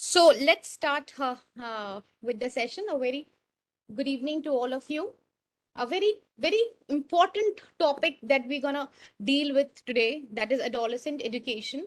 So let's start with the session. A very good evening to all of you. A very important topic that we're gonna deal with today, that is adolescent education.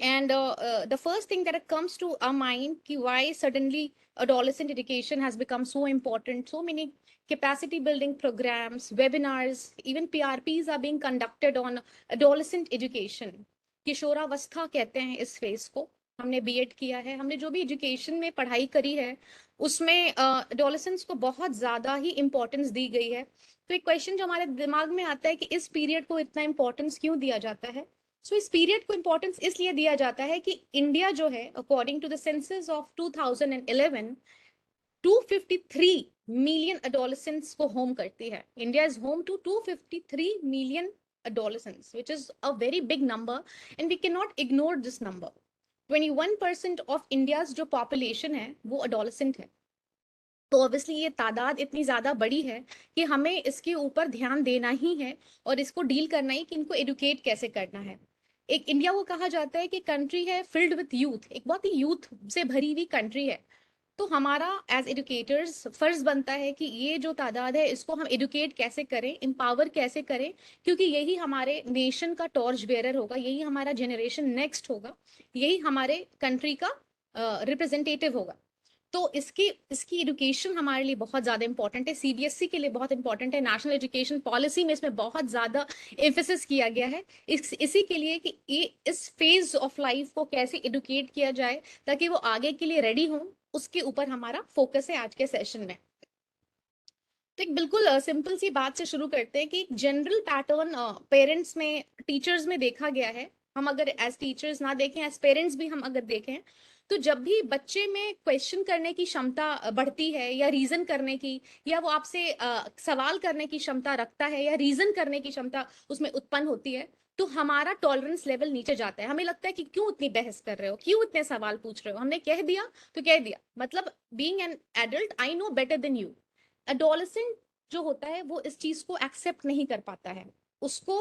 And the first thing that comes to our mind, ki why suddenly adolescent education has become so important. So many capacity building programs, webinars, even PRPs are being conducted on adolescent education. किशोरावस्था कहते हैं इस phase को. हमने BEd किया है, हमने जो भी एजुकेशन में पढ़ाई करी है उसमें एडोलेसेंस को बहुत ज्यादा ही इंपॉर्टेंस दी गई है. तो एक क्वेश्चन जो हमारे दिमाग में आता है कि इस पीरियड को इतना इंपॉर्टेंस क्यों दिया जाता है. सो इस पीरियड को इंपॉर्टेंस इसलिए दिया जाता है कि इंडिया जो है, according to the census of 2011, 253 million adolescents को होम करती है. India is home to 253 million adolescents, which is a very big number, and we cannot ignore this number. 21% of India's जो पॉपुलेशन है वो अडोलेसेंट है. तो ऑब्वियसली ये तादाद इतनी ज्यादा बड़ी है कि हमें इसके ऊपर ध्यान देना ही है और इसको डील करना ही कि इनको एडुकेट कैसे करना है. एक इंडिया को कहा जाता है कि कंट्री है फिल्ड विथ यूथ, एक बहुत ही यूथ से भरी हुई कंट्री है. तो हमारा एज एजुकेटर्स फर्ज बनता है कि ये जो तादाद है इसको हम एडुकेट कैसे करें, एम्पावर कैसे करें, क्योंकि यही हमारे नेशन का टॉर्च बेयरर होगा, यही हमारा जनरेशन नेक्स्ट होगा, यही हमारे कंट्री का रिप्रेजेंटेटिव होगा. तो इसकी इसकी एजुकेशन हमारे लिए बहुत ज्यादा इंपॉर्टेंट है, सीबीएसई के लिए बहुत इंपॉर्टेंट है, नेशनल एजुकेशन पॉलिसी में इसमें बहुत ज्यादा एम्फेसिस किया गया है इसी के लिए कि ये इस फेज ऑफ लाइफ को कैसे एडुकेट किया जाए ताकि वो आगे के लिए रेडी हो. उसके ऊपर हमारा फोकस है आज के सेशन में. तो एक बिल्कुल सिंपल सी बात से शुरू करते हैं कि एक जनरल पैटर्न पेरेंट्स में, टीचर्स में देखा गया है. हम अगर एज टीचर्स ना देखें, एज पेरेंट्स भी हम अगर देखें, तो जब भी बच्चे में क्वेश्चन करने की क्षमता बढ़ती है या रीजन करने की, या वो आपसे सवाल करने की क्षमता रखता है या रीजन करने की क्षमता उसमें उत्पन्न होती है, तो हमारा टॉलरेंस लेवल नीचे जाता है. हमें लगता है कि क्यों इतनी बहस कर रहे हो, क्यों इतने सवाल पूछ रहे हो, हमने कह दिया तो कह दिया, मतलब being an adult I know better than you. Adolescent जो होता है वो इस चीज को एक्सेप्ट नहीं कर पाता है. उसको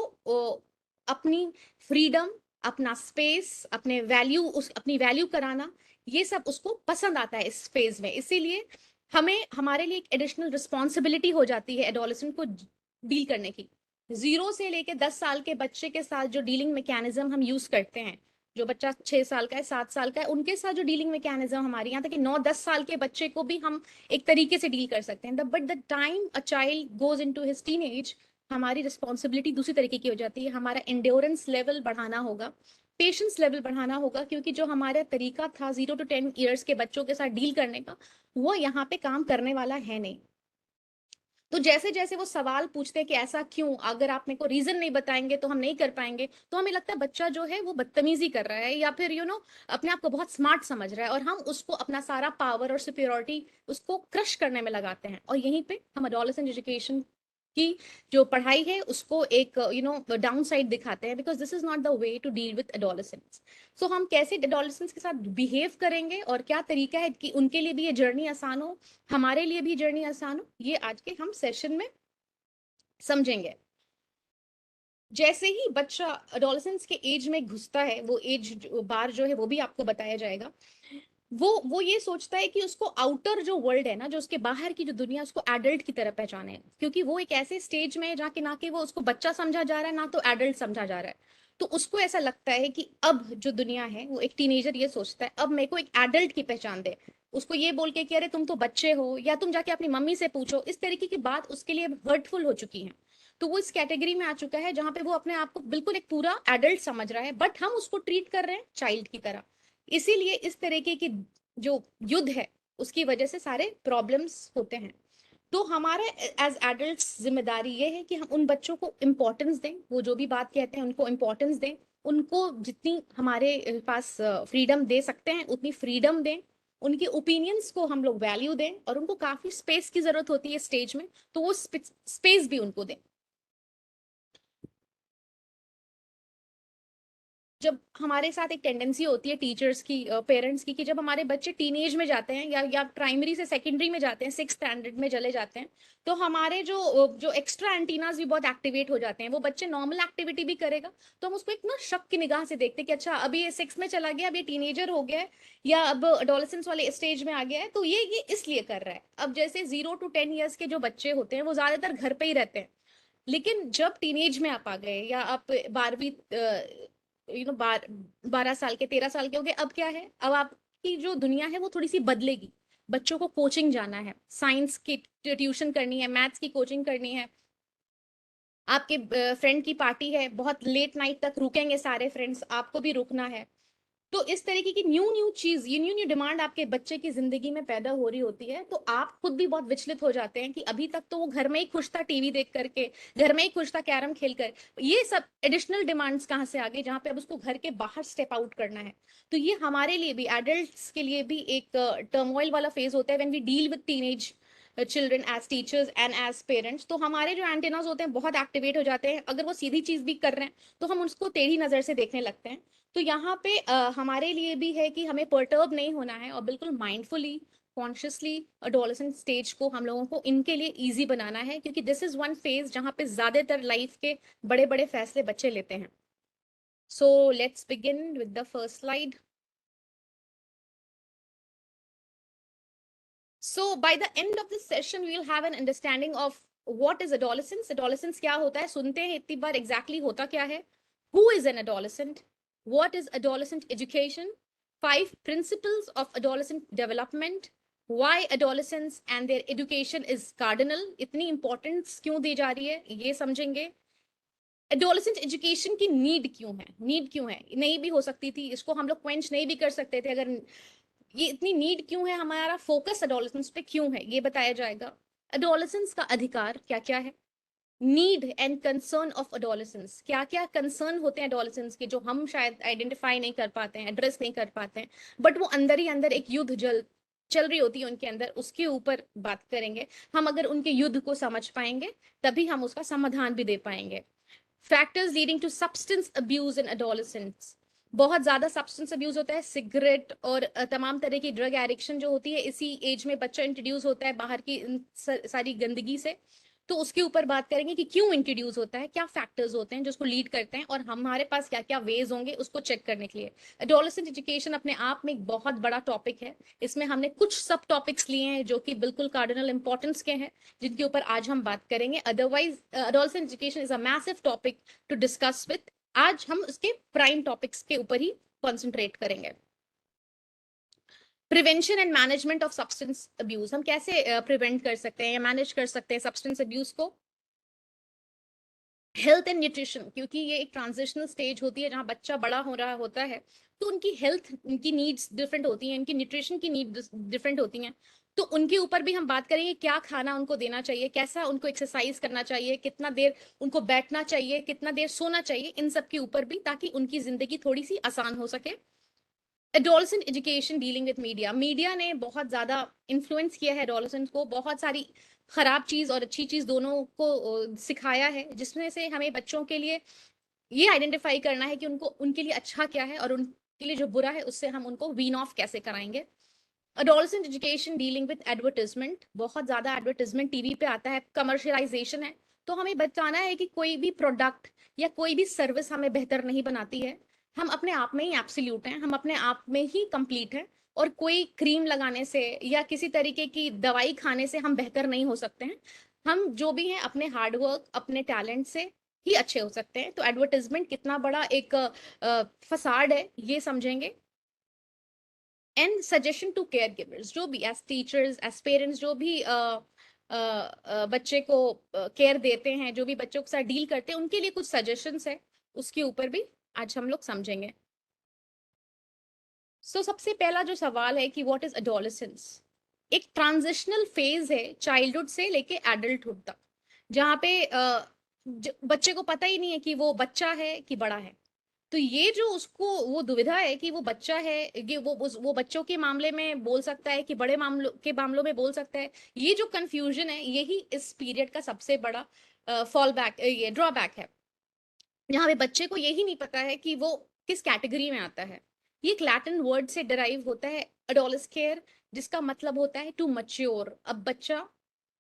अपनी फ्रीडम, अपना स्पेस, अपने वैल्यू, उस अपनी वैल्यू कराना, ये सब उसको पसंद आता है इस फेज में. इसीलिए हमें, हमारे लिए एक एडिशनल रिस्पॉन्सिबिलिटी हो जाती है एडोलेसेंट को डील करने की. 0 से लेके 10 साल के बच्चे के साथ जो डीलिंग मैकेनिज्म हम यूज करते हैं, जो बच्चा 6 साल का है, 7 साल का है, उनके साथ जो डीलिंग मैकेनिज्म हमारी, यहाँ तक कि 9-10 साल के बच्चे को भी हम एक तरीके से डील कर सकते हैं. But the time a child goes into his teenage, हमारी रिस्पॉन्सिबिलिटी दूसरी तरीके की हो जाती है. हमारा एंड्योरेंस लेवल बढ़ाना होगा, पेशेंस लेवल बढ़ाना होगा, क्योंकि जो हमारा तरीका था 0 to 10 ईयर्स के बच्चों के साथ डील करने का, वो यहाँ पे काम करने वाला है नहीं. तो जैसे जैसे वो सवाल पूछते हैं कि ऐसा क्यों, अगर आप मेरे को रीजन नहीं बताएंगे तो हम नहीं कर पाएंगे, तो हमें लगता है बच्चा जो है वो बदतमीजी कर रहा है या फिर अपने आप को बहुत स्मार्ट समझ रहा है, और हम उसको अपना सारा पावर और सुपीरियरिटी उसको क्रश करने में लगाते हैं. और यहीं पे हम एडोलेसेंट एजुकेशन की जो पढ़ाई है उसको एक डाउन साइड दिखाते हैं, because this is not the way to deal with adolescents. So हम कैसे एडोलेसेंट्स के साथ बिहेव करेंगे और क्या तरीका है कि उनके लिए भी ये जर्नी आसान हो, हमारे लिए भी जर्नी आसान हो, ये आज के हम सेशन में समझेंगे. जैसे ही बच्चा एडोलेसेंस के एज में घुसता है, वो एज बार जो है वो भी आपको बताया जाएगा, वो ये सोचता है कि उसको आउटर जो वर्ल्ड है ना, जो उसके बाहर की जो दुनिया, उसको एडल्ट की तरह पहचाने है, क्योंकि वो एक ऐसे स्टेज में है जहाँ के ना कि वो उसको बच्चा समझा जा रहा है ना तो एडल्ट समझा जा रहा है. तो उसको ऐसा लगता है कि अब जो दुनिया है, वो एक टीनेजर ये सोचता है अब मेरे को एक एडल्ट की पहचान दे. उसको ये बोल के कि अरे तुम तो बच्चे हो, या तुम जाके अपनी मम्मी से पूछो, इस तरीके की बात उसके लिए हर्टफुल हो चुकी है. तो वो इस कैटेगरी में आ चुका है जहां पे वो अपने आप को बिल्कुल एक पूरा एडल्ट समझ रहा है, बट हम उसको ट्रीट कर रहे हैं चाइल्ड की तरह. इसीलिए इस तरीके की जो युद्ध है उसकी वजह से सारे प्रॉब्लम्स होते हैं. तो हमारा एज एडल्ट्स जिम्मेदारी ये है कि हम उन बच्चों को इम्पोर्टेंस दें, वो जो भी बात कहते हैं उनको इम्पोर्टेंस दें, उनको जितनी हमारे पास फ्रीडम दे सकते हैं उतनी फ्रीडम दें, उनके ओपिनियंस को हम लोग वैल्यू दें, और उनको काफी स्पेस की जरूरत होती है स्टेज में, तो वो स्पेस भी उनको दें. जब हमारे साथ एक टेंडेंसी होती है टीचर्स की, पेरेंट्स की, कि जब हमारे बच्चे टीनेज में जाते हैं या प्राइमरी से सेकेंडरी में जाते हैं, 6th स्टैंडर्ड में चले जाते हैं, तो हमारे जो एक्स्ट्रा एंटीनाज भी बहुत एक्टिवेट हो जाते हैं। वो बच्चे नॉर्मल एक्टिविटी भी करेगा तो हम उसको एक ना शक की निगाह से देखते हैं कि अच्छा अभी ये 6 में चला गया, अब ये टीनेजर हो गया है या अब अडोलेसेंस वाले स्टेज में आ गया है, तो ये इसलिए कर रहा है। अब जैसे 0 to 10 ईयर्स के जो बच्चे होते हैं वो ज्यादातर घर पे ही रहते हैं, लेकिन जब टीनेज में आप आ गए या आप 12वीं 12 साल के 13 साल के हो गए, अब क्या है, अब आपकी जो दुनिया है वो थोड़ी सी बदलेगी। बच्चों को कोचिंग जाना है, साइंस की ट्यूशन करनी है, मैथ्स की कोचिंग करनी है, आपके फ्रेंड की पार्टी है, बहुत लेट नाइट तक रुकेंगे सारे फ्रेंड्स, आपको भी रुकना है। तो इस तरीके की न्यू न्यू चीज, ये न्यू न्यू डिमांड आपके बच्चे की जिंदगी में पैदा हो रही होती है, तो आप खुद भी बहुत विचलित हो जाते हैं कि अभी तक तो वो घर में ही खुश था टीवी देख करके, घर में ही खुश था कैरम खेल कर, ये सब एडिशनल डिमांड्स कहाँ से आ गई जहाँ पे अब उसको घर के बाहर स्टेप आउट करना है। तो ये हमारे लिए भी, एडल्ट्स के लिए भी एक टर्मोइल वाला फेज होता है when we deal with teenage children as teachers and as parents. तो हमारे जो एंटेनाज होते हैं बहुत एक्टिवेट हो जाते हैं, अगर वो सीधी चीज भी कर रहे हैं तो हम उसको टेढ़ी नजर से देखने लगते हैं। तो यहाँ पे हमारे लिए भी है कि हमें पर्टर्ब नहीं होना है और बिल्कुल माइंडफुली, कॉन्शियसली अडोलेसेंट स्टेज को हम लोगों को इनके लिए इजी बनाना है, क्योंकि दिस इज वन फेज जहाँ पे ज्यादातर लाइफ के बड़े बड़े फैसले बच्चे लेते हैं। So let's begin with the first slide. So by the end of this session, we will have an understanding of what is adolescence. Adolescence क्या होता है, सुनते हैं इतनी बार, exactly होता क्या है, who is an adolescent, what is adolescent education, 5 principles of adolescent development, why adolescence and their education is cardinal, इतनी importance क्यों दी जा रही है ये समझेंगे। एडोलेसेंट एजुकेशन की नीड क्यों है, नीड क्यों है, नहीं भी हो सकती थी, इसको हम लोग क्वेंच नहीं भी कर सकते थे अगर, ये इतनी नीड क्यों है, हमारा फोकस एडोलेसेंस पे क्यों है, ये बताया जाएगा। एडोलेसेंस का अधिकार क्या क्या है, need and concern of adolescence, क्या क्या कंसर्न होते हैं एडोलेसेंस के जो हम शायद आइडेंटिफाई नहीं कर पाते हैं, एड्रेस नहीं कर पाते हैं, बट वो अंदर ही अंदर एक युद्ध चल रही होती है उनके अंदर, उसके ऊपर बात करेंगे हम। अगर उनके युद्ध को समझ पाएंगे तभी हम उसका समाधान भी दे पाएंगे। Factors leading to substance abuse in adolescents, बहुत ज्यादा सब्सटेंस अब्यूज होता है, सिगरेट और तमाम तरह की ड्रग एडिक्शन जो होती है, इसी एज में बच्चा इंट्रोड्यूस होता है बाहर की सारी गंदगी से। तो उसके ऊपर बात करेंगे कि क्यों इंट्रोड्यूस होता है, क्या फैक्टर्स होते हैं जो उसको लीड करते हैं, और हमारे पास क्या क्या वेज होंगे उसको चेक करने के लिए। एडोलेसेंट एजुकेशन अपने आप में एक बहुत बड़ा टॉपिक है, इसमें हमने कुछ सब टॉपिक्स लिए हैं जो कि बिल्कुल कार्डिनल इंपॉर्टेंस के हैं, जिनके ऊपर आज हम बात करेंगे। Otherwise adolescent education is a massive topic to discuss with, आज हम उसके प्राइम टॉपिक्स के ऊपर ही कॉन्सेंट्रेट करेंगे। Prevention and management of substance abuse, हम कैसे प्रिवेंट कर सकते हैं या मैनेज कर सकते हैं सब्सटेंस अब्यूज को। हेल्थ एंड न्यूट्रिशन, क्योंकि ये एक ट्रांजिशनल स्टेज होती है जहाँ बच्चा बड़ा हो रहा होता है, तो उनकी हेल्थ, उनकी नीड्स डिफरेंट होती हैं, उनकी न्यूट्रिशन की नीड डिफरेंट होती हैं, तो उनके ऊपर भी हम बात करेंगे क्या खाना उनको देना चाहिए, कैसा उनको एक्सरसाइज करना चाहिए, कितना देर उनको बैठना चाहिए, कितना देर सोना चाहिए, इन सब के ऊपर भी, ताकि उनकी जिंदगी थोड़ी सी आसान हो सके। Adolescent education dealing with media, media ने बहुत ज्यादा इन्फ्लुएंस किया है एडोलेसेंट को, बहुत सारी खराब चीज और अच्छी चीज दोनों को सिखाया है, जिसमें से हमें बच्चों के लिए ये आइडेंटिफाई करना है कि उनको, उनके लिए अच्छा क्या है और उनके लिए जो बुरा है उससे हम उनको वीन ऑफ कैसे कराएंगे। Adolescent education dealing with advertisement, बहुत ज्यादा एडवर्टाइजमेंट टीवी पे आता है, कमर्शियलाइजेशन है, तो हमें बताना है कि कोई भी प्रोडक्ट या कोई भी सर्विस हमें बेहतर नहीं बनाती है, हम अपने आप में ही एब्सोल्यूट हैं, हम अपने आप में ही कंप्लीट हैं, और कोई क्रीम लगाने से या किसी तरीके की दवाई खाने से हम बेहतर नहीं हो सकते हैं। हम जो भी हैं अपने हार्डवर्क, अपने टैलेंट से ही अच्छे हो सकते हैं। तो एडवर्टाइजमेंट कितना बड़ा एक फसाड है ये समझेंगे। And suggestion to care givers, जो भी एज टीचर्स एज पेरेंट्स जो भी बच्चे को केयर देते हैं, जो भी बच्चों के साथ डील करते हैं, उनके लिए कुछ सजेशंस है, उसके ऊपर भी आज हम लोग समझेंगे। सबसे पहला जो सवाल है कि व्हाट इज एडोलेसेंस, एक ट्रांजिशनल फेज है चाइल्डहुड से लेके एडल्टहुड तक, जहाँ पे बच्चे को पता ही नहीं है कि वो बच्चा है कि बड़ा है। तो ये जो उसको वो दुविधा है कि वो बच्चा है, कि वो बच्चों के मामले में बोल सकता है कि बड़े मामलों में बोल सकता है, ये जो कंफ्यूजन है यही इस पीरियड का सबसे बड़ा फॉल बैक, ये ड्रॉबैक है, जहाँ पे बच्चे को यही नहीं पता है कि वो किस कैटेगरी में आता है? ये एक लैटिन वर्ड से डिराइव होता है एडोलस्केयर, जिसका मतलब होता है टू मैच्योर। अब बच्चा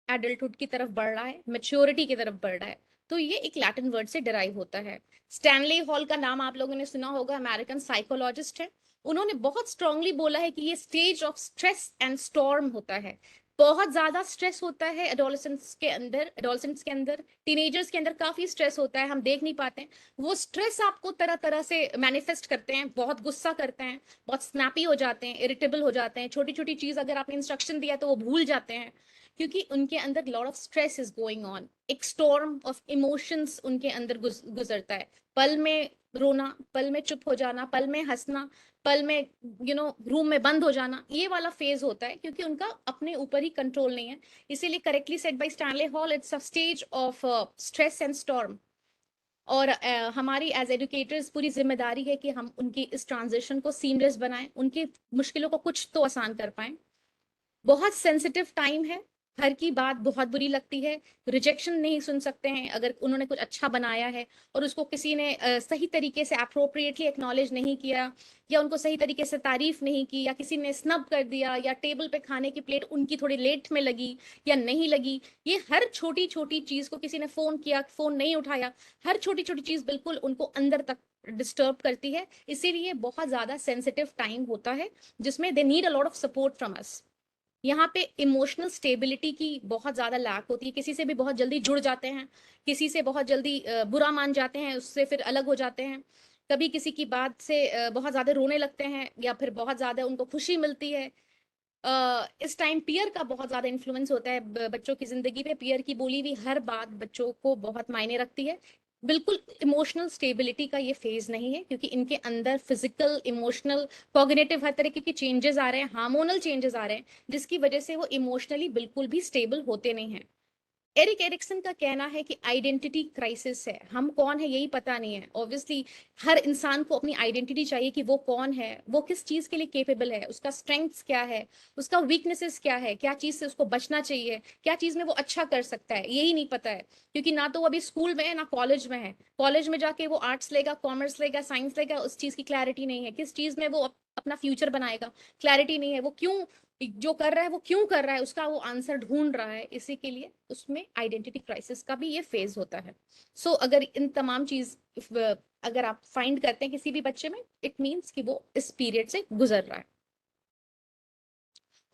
एडल्टहुड की तरफ बढ़ रहा है, मैच्योरिटी की तरफ बढ़ रहा है, तो ये एक लैटिन वर्ड से डिराइव होता है। स्टैनली हॉल का नाम आप लोगों ने सुना होगा, अमेरिकन साइकोलॉजिस्ट है। उन्होंने बहुत स्ट्रांगली बोला है कि ये stage of stress and storm होता है। बहुत ज्यादा स्ट्रेस होता है एडोलेसेंट्स के अंदर, टीनेजर्स के अंदर काफी स्ट्रेस होता है, हम देख नहीं पाते हैं। वो स्ट्रेस आपको तरह तरह से मैनिफेस्ट करते हैं, बहुत गुस्सा करते हैं, बहुत स्नैपी हो जाते हैं, इरिटेबल हो जाते हैं, छोटी छोटी चीज अगर आपने इंस्ट्रक्शन दिया तो वो भूल जाते हैं, क्योंकि उनके अंदर lot of stress is going on. एक स्टॉर्म ऑफ इमोशंस उनके अंदर गुजरता है। पल में रोना, पल में चुप हो जाना, पल में हंसना, पल में रूम में बंद हो जाना, ये वाला फेज होता है, क्योंकि उनका अपने ऊपर ही कंट्रोल नहीं है। इसीलिए correctly said bye Stanley hall, it's a stage of stress and storm. और हमारी एज एजुकेटर्स पूरी जिम्मेदारी है कि हम उनकी इस ट्रांजिशन को सीमलेस बनाएं, उनकी मुश्किलों को कुछ तो आसान कर पाएं। बहुत सेंसिटिव टाइम है, हर की बात बहुत बुरी लगती है, रिजेक्शन नहीं सुन सकते हैं अगर उन्होंने कुछ अच्छा बनाया है और उसको किसी ने सही तरीके से अप्रोप्रिएटली एक्नॉलेज नहीं किया, या उनको सही तरीके से तारीफ नहीं की, या किसी ने स्नब कर दिया, या टेबल पे खाने की प्लेट उनकी थोड़ी लेट में लगी या नहीं लगी। ये हर छोटी छोटी चीज को, किसी ने फोन किया, फोन नहीं उठाया, हर छोटी छोटी चीज बिल्कुल उनको अंदर तक डिस्टर्ब करती है। इसीलिए बहुत ज्यादा सेंसिटिव टाइम होता है, जिसमें दे need a lot of support from अस। यहाँ पे इमोशनल स्टेबिलिटी की बहुत ज्यादा लैक होती है, किसी से भी बहुत जल्दी जुड़ जाते हैं, किसी से बहुत जल्दी बुरा मान जाते हैं, उससे फिर अलग हो जाते हैं, कभी किसी की बात से बहुत ज्यादा रोने लगते हैं, या फिर बहुत ज्यादा उनको खुशी मिलती है। इस टाइम पीयर का बहुत ज्यादा इन्फ्लुएंस होता है बच्चों की जिंदगी पे। पीयर की बोली हुई हर बात बच्चों को बहुत मायने रखती है। बिल्कुल इमोशनल स्टेबिलिटी का ये फेज नहीं है, क्योंकि इनके अंदर फिजिकल, इमोशनल, कॉग्निटिव हर तरीके के चेंजेस आ रहे हैं, हार्मोनल चेंजेस आ रहे हैं, जिसकी वजह से वो इमोशनली बिल्कुल भी स्टेबल होते नहीं हैं। एरिक एरिक्सन का कहना है कि आइडेंटिटी क्राइसिस है, हम कौन है यही पता नहीं है। ऑब्वियसली हर इंसान को अपनी आइडेंटिटी चाहिए, कि वो कौन है, वो किस चीज के लिए केपेबल है, उसका स्ट्रेंथ्स क्या है, उसका वीकनेसेस क्या है, क्या चीज से उसको बचना चाहिए, क्या चीज में वो अच्छा कर सकता है, यही नहीं पता है। क्योंकि ना तो वो अभी स्कूल में है ना कॉलेज में है। कॉलेज में जाके वो आर्ट्स लेगा, कॉमर्स लेगा, साइंस लेगा, उस चीज की क्लैरिटी नहीं है, किस चीज में वो अपना फ्यूचर बनाएगा, क्लैरिटी नहीं है। वो क्यों जो कर रहा है, वो क्यों कर रहा है, उसका वो आंसर ढूंढ रहा है। इसी के लिए उसमें आइडेंटिटी क्राइसिस का भी ये फेज होता है। अगर इन तमाम चीज अगर आप फाइंड करते हैं किसी भी बच्चे में, इट मीन्स कि वो इस पीरियड से गुजर रहा है।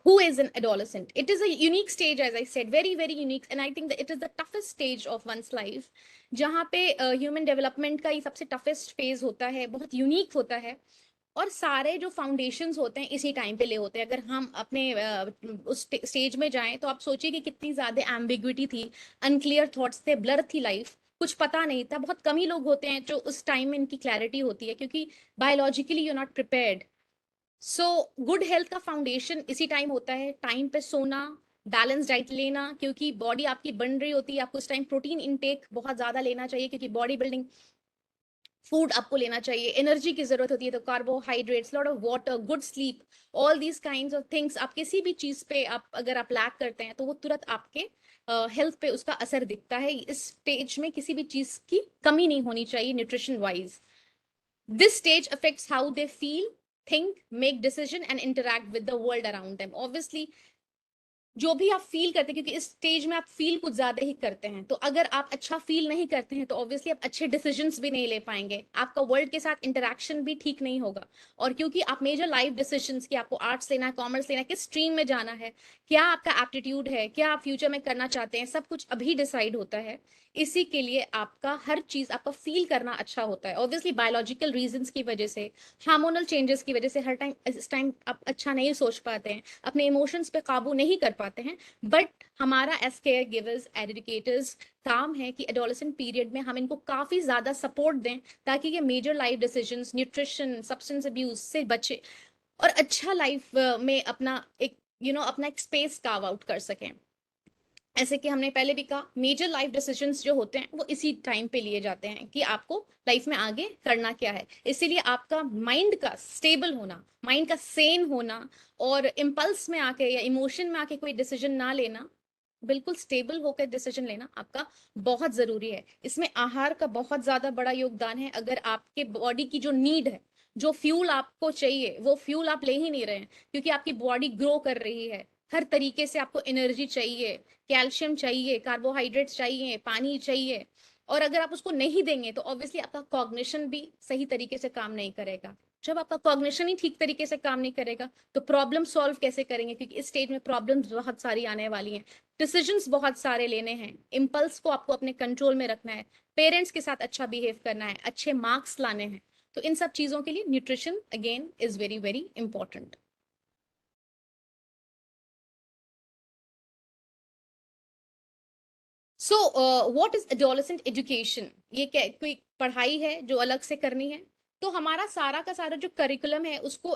Who is an adolescent? It is a unique stage, as I said, very very unique, and I think that it is the toughest stage of one's life, जहाँ पे ह्यूमन डेवलपमेंट का ये सबसे टफेस्ट फेज होता है, बहुत unique होता है। और सारे जो फाउंडेशंस होते हैं इसी टाइम पे ले होते हैं। अगर हम अपने उस स्टेज में जाएं तो आप सोचिए कि कितनी ज्यादा एम्बिग्विटी थी, अनक्लियर थॉट्स थे, ब्लर थी लाइफ, कुछ पता नहीं था। बहुत कम ही लोग होते हैं जो उस टाइम में इनकी क्लैरिटी होती है, क्योंकि biologically you not prepared. So good health का फाउंडेशन इसी टाइम होता है, टाइम पे सोना, बैलेंस डाइट लेना, क्योंकि बॉडी आपकी बन रही होती है, आपको उस टाइम प्रोटीन इनटेक बहुत ज्यादा लेना चाहिए, क्योंकि बॉडी बिल्डिंग फूड आपको लेना चाहिए, एनर्जी की जरूरत होती है, तो carbohydrates, lot of water, good sleep, all these kinds of things. आप किसी भी चीज पे आप अगर आप लैक करते हैं तो वो तुरंत आपके हेल्थ पे उसका असर दिखता है। इस स्टेज में किसी भी चीज की कमी नहीं होनी चाहिए nutrition wise. This stage affects how they feel, think, make decision and interact with the world around them. Obviously जो भी आप फील करते हैं, क्योंकि इस स्टेज में आप फील कुछ ज्यादा ही करते हैं, तो अगर आप अच्छा फील नहीं करते हैं तो ऑब्वियसली आप अच्छे डिसीजंस भी नहीं ले पाएंगे, आपका वर्ल्ड के साथ इंटरेक्शन भी ठीक नहीं होगा। और क्योंकि आप मेजर लाइफ डिसीजंस की, आपको आर्ट्स लेना है, कॉमर्स लेना है, किस स्ट्रीम में जाना है, क्या आपका एप्टीट्यूड है, क्या आप फ्यूचर में करना चाहते हैं, सब कुछ अभी डिसाइड होता है। इसी के लिए आपका हर चीज, आपका फील करना अच्छा होता है। ऑब्वियसली बायोलॉजिकल रीजंस की वजह से, हार्मोनल चेंजेस की वजह से हर टाइम इस टाइम आप अच्छा नहीं सोच पाते हैं, अपने इमोशंस पे काबू नहीं कर पाते हैं। बट हमारा एज केयर गिवर्स, एजुकेटर्स, काम है कि एडोलेसेंट पीरियड में हम इनको काफी ज्यादा सपोर्ट दें, ताकि ये major life decisions, nutrition, substance abuse से बचे, और अच्छा लाइफ में अपना एक अपना एक स्पेस कार्व आउट कर सकें। ऐसे कि हमने पहले भी कहा, मेजर लाइफ डिसीजंस जो होते हैं वो इसी टाइम पे लिए जाते हैं, कि आपको लाइफ में आगे करना क्या है। इसीलिए आपका माइंड का स्टेबल होना, माइंड का सेन होना, और इम्पल्स में आके या इमोशन में आके कोई डिसीजन ना लेना, बिल्कुल स्टेबल होकर डिसीजन लेना आपका बहुत जरूरी है। इसमें आहार का बहुत ज्यादा बड़ा योगदान है। अगर आपके बॉडी की जो नीड है, जो फ्यूल आपको चाहिए, वो फ्यूल आप ले ही नहीं रहे हैं, क्योंकि आपकी बॉडी ग्रो कर रही है, हर तरीके से आपको एनर्जी चाहिए, कैल्शियम चाहिए, कार्बोहाइड्रेट्स चाहिए, पानी चाहिए, और अगर आप उसको नहीं देंगे तो ऑब्वियसली आपका कॉग्निशन भी सही तरीके से काम नहीं करेगा। जब आपका कॉग्निशन ही ठीक तरीके से काम नहीं करेगा तो प्रॉब्लम सॉल्व कैसे करेंगे, क्योंकि इस स्टेज में प्रॉब्लम्स बहुत सारी आने वाली हैं, डिसीजंस बहुत सारे लेने हैं, इम्पल्स को आपको अपने कंट्रोल में रखना है, पेरेंट्स के साथ अच्छा बिहेव करना है, अच्छे मार्क्स लाने हैं। तो इन सब चीजों के लिए nutrition again is very very important. So what is adolescent education? ये क्या कोई पढ़ाई है जो अलग से करनी है? तो हमारा सारा का सारा जो करिकुलम है उसको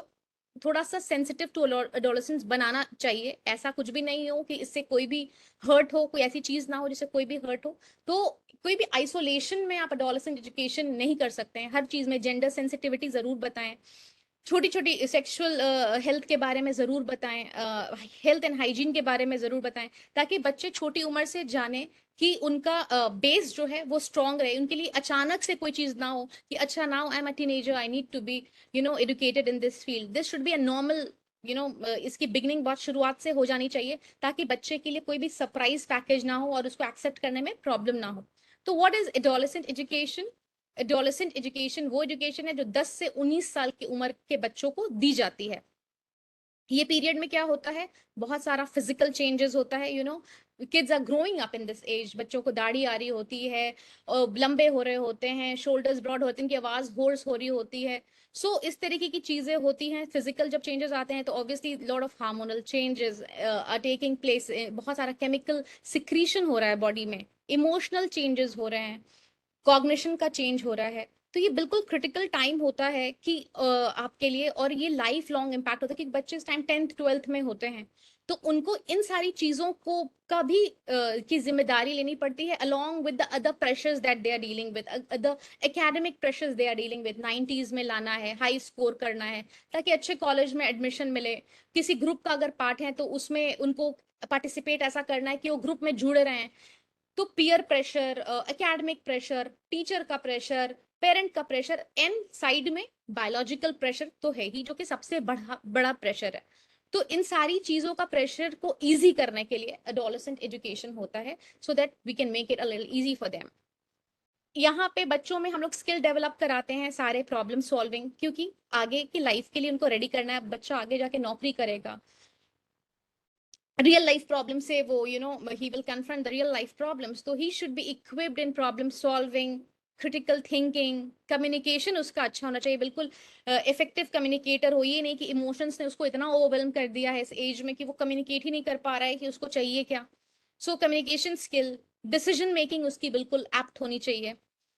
थोड़ा सा सेंसिटिव टू एडोलेसेंस बनाना चाहिए। ऐसा कुछ भी नहीं हो कि इससे कोई भी हर्ट हो, कोई ऐसी चीज ना हो जिससे कोई भी हर्ट हो। तो कोई भी आइसोलेशन में आप एडोलेसेंट एजुकेशन नहीं कर सकते हैं। हर चीज में जेंडर सेंसिटिविटी जरूर बताएं, छोटी छोटी सेक्सुअल हेल्थ के बारे में जरूर बताएं, हेल्थ एंड हाइजीन के बारे में जरूर बताएं, ताकि बच्चे छोटी उम्र से जाने कि उनका बेस जो है वो स्ट्रांग रहे। उनके लिए अचानक से कोई चीज ना हो कि अच्छा now I am a teenager, I need to be educated in this field. This should be a normal इसकी बिगनिंग बहुत शुरुआत से हो जानी चाहिए, ताकि बच्चे के लिए कोई भी सरप्राइज पैकेज ना हो और उसको एक्सेप्ट करने में प्रॉब्लम ना हो। तो what is adolescent education? Adolescent education वो एजुकेशन है जो 10 से 19 साल की उम्र के बच्चों को दी जाती है। ये पीरियड में क्या होता है, बहुत सारा फिजिकल चेंजेस होता है। Kids are growing up in this age. बच्चों को दाढ़ी आ रही होती है, और लंबे हो रहे होते हैं, शोल्डर्स ब्रॉड होते हैं, इनकी आवाज होर्स हो रही होती है। इस तरीके की चीजें होती हैं। फिजिकल जब चेंजेस आते हैं तो obviously lot of hormonal changes are taking place, बहुत सारा केमिकल सिक्रीशन हो रहा है बॉडी में, इमोशनल चेंजेस हो रहे हैं, कॉग्निशन का चेंज हो रहा है। तो ये बिल्कुल क्रिटिकल टाइम होता है कि आपके लिए, और ये लाइफ लॉन्ग इम्पैक्ट होता है कि बच्चे इस टाइम 10th 12th में होते हैं। तो उनको इन सारी चीजों को का भी की जिम्मेदारी लेनी पड़ती है, along with the other pressures that they are dealing with, the academic pressures they are dealing with। 90s में लाना है, हाई स्कोर करना है ताकि अच्छे कॉलेज में एडमिशन मिले। किसी ग्रुप का अगर पार्ट है तो उसमें उनको पार्टिसिपेट ऐसा करना है कि वो ग्रुप में जुड़े रहें। तो peer pressure, academic pressure, teacher का प्रेशर, पेरेंट का प्रेशर, एंड साइड में बायोलॉजिकल प्रेशर तो है ही, जो कि सबसे बड़ा बड़ा प्रेशर है। तो इन सारी चीजों का प्रेशर को इजी करने के लिए एडोलेसेंट एजुकेशन होता है, so that we can make it a little easy for them. यहाँ पे बच्चों में हम लोग स्किल डेवलप कराते हैं, सारे प्रॉब्लम सॉल्विंग, क्योंकि आगे की लाइफ के लिए उनको रेडी करना है। बच्चा आगे जाके नौकरी करेगा, real life problem से वो he will confront the real life problems, तो he should be equipped in problem solving, critical thinking, communication उसका अच्छा होना चाहिए, बिल्कुल इफेक्टिव कम्युनिकेटर हो। ये नहीं कि इमोशंस ने उसको इतना ओवरवेलम कर दिया है इस एज में कि वो कम्युनिकेट ही नहीं कर पा रहा है कि उसको चाहिए क्या। कम्युनिकेशन स्किल, डिसीजन मेकिंग उसकी बिल्कुल एप्ट होनी चाहिए।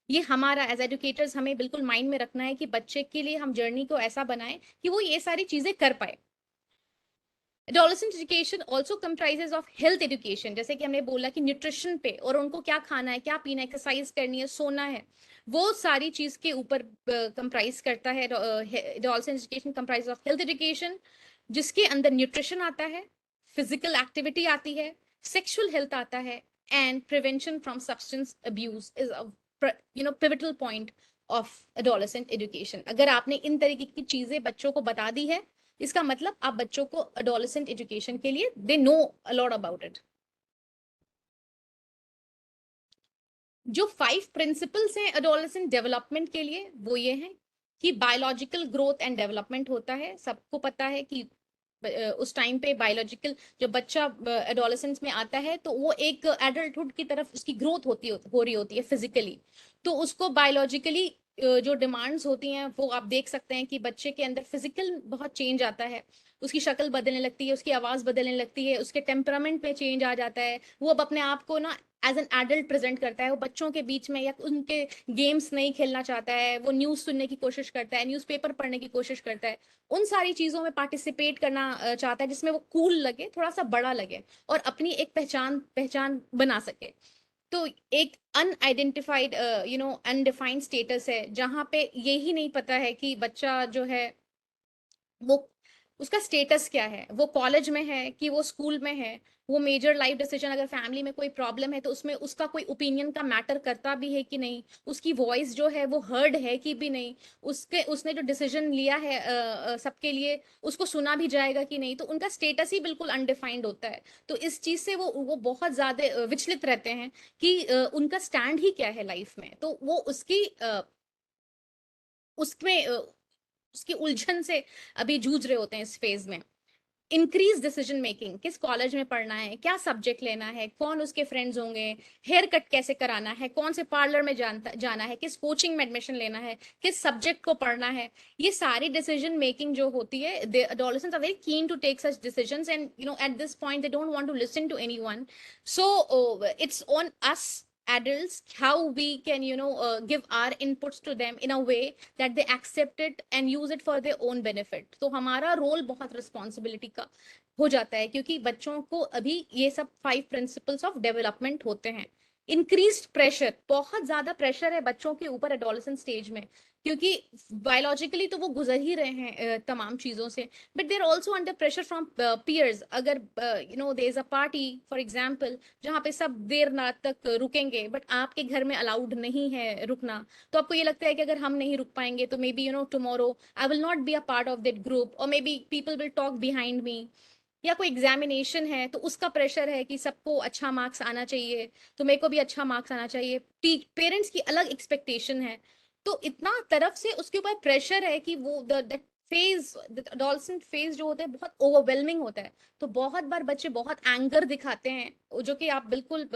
ये हमारा एज एजुकेटर्स हमें बिल्कुल माइंड में रखना है कि बच्चे के लिए हम जर्नी को ऐसा बनाएं कि वो ये सारी चीजें कर पाए। Adolescent education also comprises of health education, जैसे कि हमने बोला कि न्यूट्रिशन पे, और उनको क्या खाना है, क्या पीना है, एक्सरसाइज करनी है, सोना है, वो सारी चीज के ऊपर कंप्राइज करता है। Adolescent education comprise of health education, जिसके अंदर न्यूट्रिशन आता है, फिजिकल एक्टिविटी आती है, सेक्सुअल हेल्थ आता है, and prevention from substance abuse is pivotal point of adolescent education. अगर आपने इन तरीके की चीजें बच्चों को बता दी है, इसका मतलब आप बच्चों को एडोलेसेंट एजुकेशन के लिए they know a lot about it. जो 5 प्रिंसिपल्स हैं एडोलेसेंट डेवलपमेंट के लिए, वो ये हैं कि बायोलॉजिकल ग्रोथ एंड डेवलपमेंट होता है। सबको पता है कि उस टाइम पे बायोलॉजिकल, जब बच्चा एडोलेसेंस में आता है तो वो एक एडल्टहुड की तरफ उसकी ग्रोथ हो रही होती है फिजिकली। तो उसको बायोलॉजिकली जो डिमांड्स होती हैं वो आप देख सकते हैं कि बच्चे के अंदर फिजिकल बहुत चेंज आता है, उसकी शक्ल बदलने लगती है, उसकी आवाज बदलने लगती है, उसके टेम्परामेंट में चेंज आ जाता है। वो अब अपने आप को ना एज एन एडल्ट प्रेजेंट करता है, वो बच्चों के बीच में या उनके गेम्स नहीं खेलना चाहता है, वो न्यूज सुनने की कोशिश करता है, न्यूज़पेपर पढ़ने की कोशिश करता है, उन सारी चीजों में पार्टिसिपेट करना चाहता है जिसमें वो कूल लगे, थोड़ा सा बड़ा लगे, और अपनी एक पहचान पहचान बना सके। तो एक अनआइडेंटिफाइड अनडिफाइंड स्टेटस है, जहां पे यही नहीं पता है कि बच्चा जो है वो उसका स्टेटस क्या है, वो कॉलेज में है कि वो स्कूल में है, वो मेजर लाइफ डिसीजन, अगर फैमिली में कोई प्रॉब्लम है तो उसमें उसका कोई ओपिनियन का मैटर करता भी है कि नहीं, उसकी वॉइस जो है वो हर्ड है कि भी नहीं, उसके उसने जो डिसीजन लिया है सबके लिए उसको सुना भी जाएगा कि नहीं, तो उनका स्टेटस ही बिल्कुल अनडिफाइंड होता है। तो इस चीज से वो बहुत ज्यादा विचलित रहते हैं कि उनका स्टैंड ही क्या है लाइफ में, तो वो उसमें उसकी उलझन से अभी जूझ रहे होते हैं इस फेज में। इंक्रीज डिसीजन मेकिंग, किस कॉलेज में पढ़ना है, क्या सब्जेक्ट लेना है, कौन उसके फ्रेंड्स होंगे, हेयर कट कैसे कराना है, कौन से पार्लर में जाना है, किस कोचिंग में एडमिशन लेना है, किस सब्जेक्ट को पढ़ना है, ये सारी डिसीजन मेकिंग जो होती है, the adolescents are very keen to take such decisions, and at this point they don't want to listen to anyone. So it's on us adults how we can give our inputs to them in a way that they accept it and use it for their own benefit. तो हमारा role बहुत responsibility का हो जाता है, क्योंकि बच्चों को अभी ये सब 5 प्रिंसिपल्स ऑफ डेवलपमेंट होते हैं। इंक्रीज्ड प्रेशर, बहुत ज्यादा प्रेशर है बच्चों के ऊपर एडोलेसेंट स्टेज में, क्योंकि बायोलॉजिकली तो वो गुजर ही रहे हैं तमाम चीजों से, but they're also under pressure from peers. अगर there is a party for example जहाँ पे सब देर रात तक रुकेंगे, बट आपके घर में अलाउड नहीं है रुकना, तो आपको ये लगता है कि अगर हम नहीं रुक पाएंगे तो may be tomorrow I will not be a part of that group, और may be people will talk behind me. या कोई एग्जामिनेशन है तो उसका प्रेशर है कि सबको अच्छा मार्क्स आना चाहिए, तो मेरे को भी अच्छा मार्क्स आना चाहिए, पेरेंट्स की अलग एक्सपेक्टेशन है, तो इतना तरफ से उसके ऊपर प्रेशर है कि वो द फेज, एडोलेसेंट फेज जो होता है बहुत ओवरवेलमिंग होता है। तो बहुत बार बच्चे बहुत एंगर दिखाते हैं, जो कि आप बिल्कुल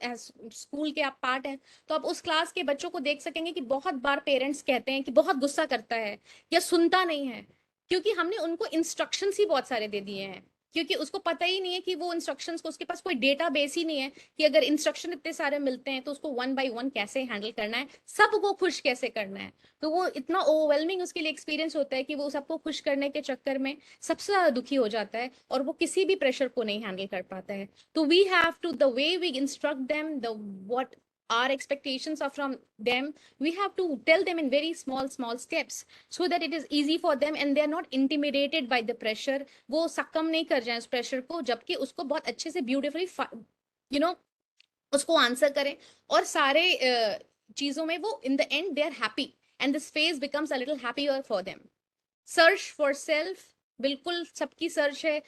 एज स्कूल के आप पार्ट हैं, तो आप उस क्लास के बच्चों को देख सकेंगे कि बहुत बार पेरेंट्स कहते हैं कि बहुत गुस्सा करता है या सुनता नहीं है, क्योंकि हमने उनको इंस्ट्रक्शंस ही बहुत सारे दे दिए हैं, क्योंकि उसको पता ही नहीं है कि वो इंस्ट्रक्शंस को, उसके पास कोई डेटा बेस ही नहीं है कि अगर इंस्ट्रक्शन इतने सारे मिलते हैं तो उसको 1 बाय 1 कैसे हैंडल करना है, सबको खुश कैसे करना है। तो वो इतना ओवरवेलमिंग उसके लिए एक्सपीरियंस होता है कि वो सबको खुश करने के चक्कर में सबसे ज्यादा दुखी हो जाता है, और वो किसी भी प्रेशर को नहीं हैंडल कर पाता है। तो we have to, the way we instruct them, the what our expectations are from them, we have to tell them in very small steps so that it is easy for them and they are not intimidated by the pressure, वो सक्कम नहीं कर जाए उस pressure को, जबकि उसको बहुत अच्छे से ब्यूटीफुली यू नो उसको आंसर करें, और सारे चीजों में वो in the end they are happy and this phase becomes a little happier for them. Search for self, बिल्कुल सबकी सर्च है।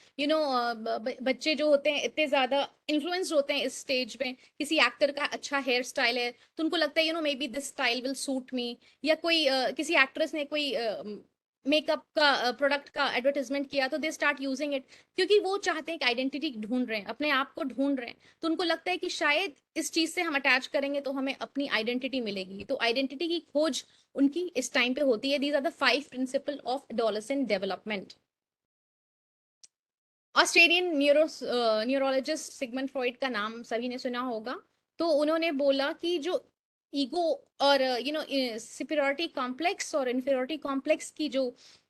बच्चे जो होते हैं इतने ज्यादा इन्फ्लुएंस्ड होते हैं इस स्टेज में, किसी एक्टर का अच्छा हेयर स्टाइल है तो उनको लगता है may be this style will suit me, या कोई किसी एक्ट्रेस ने कोई मेकअप का प्रोडक्ट का एडवर्टाइजमेंट किया तो दे स्टार्ट यूजिंग इट, क्योंकि वो चाहते हैं कि आइडेंटिटी ढूंढ रहे हैं, अपने आप को ढूंढ रहे हैं, तो उनको लगता है कि शायद इस चीज से हम अटैच करेंगे तो हमें अपनी आइडेंटिटी मिलेगी, तो आइडेंटिटी की खोज उनकी इस टाइम पे होती है। These are the 5 principle of adolescent development. Australian neurologist Sigmund Freud का नाम सभी ने सुना होगा। तो उन्होंने बोला कि जो ईगो और सुपीरियरिटी कॉम्प्लेक्स और इन्फीरियरिटी कॉम्प्लेक्स की जो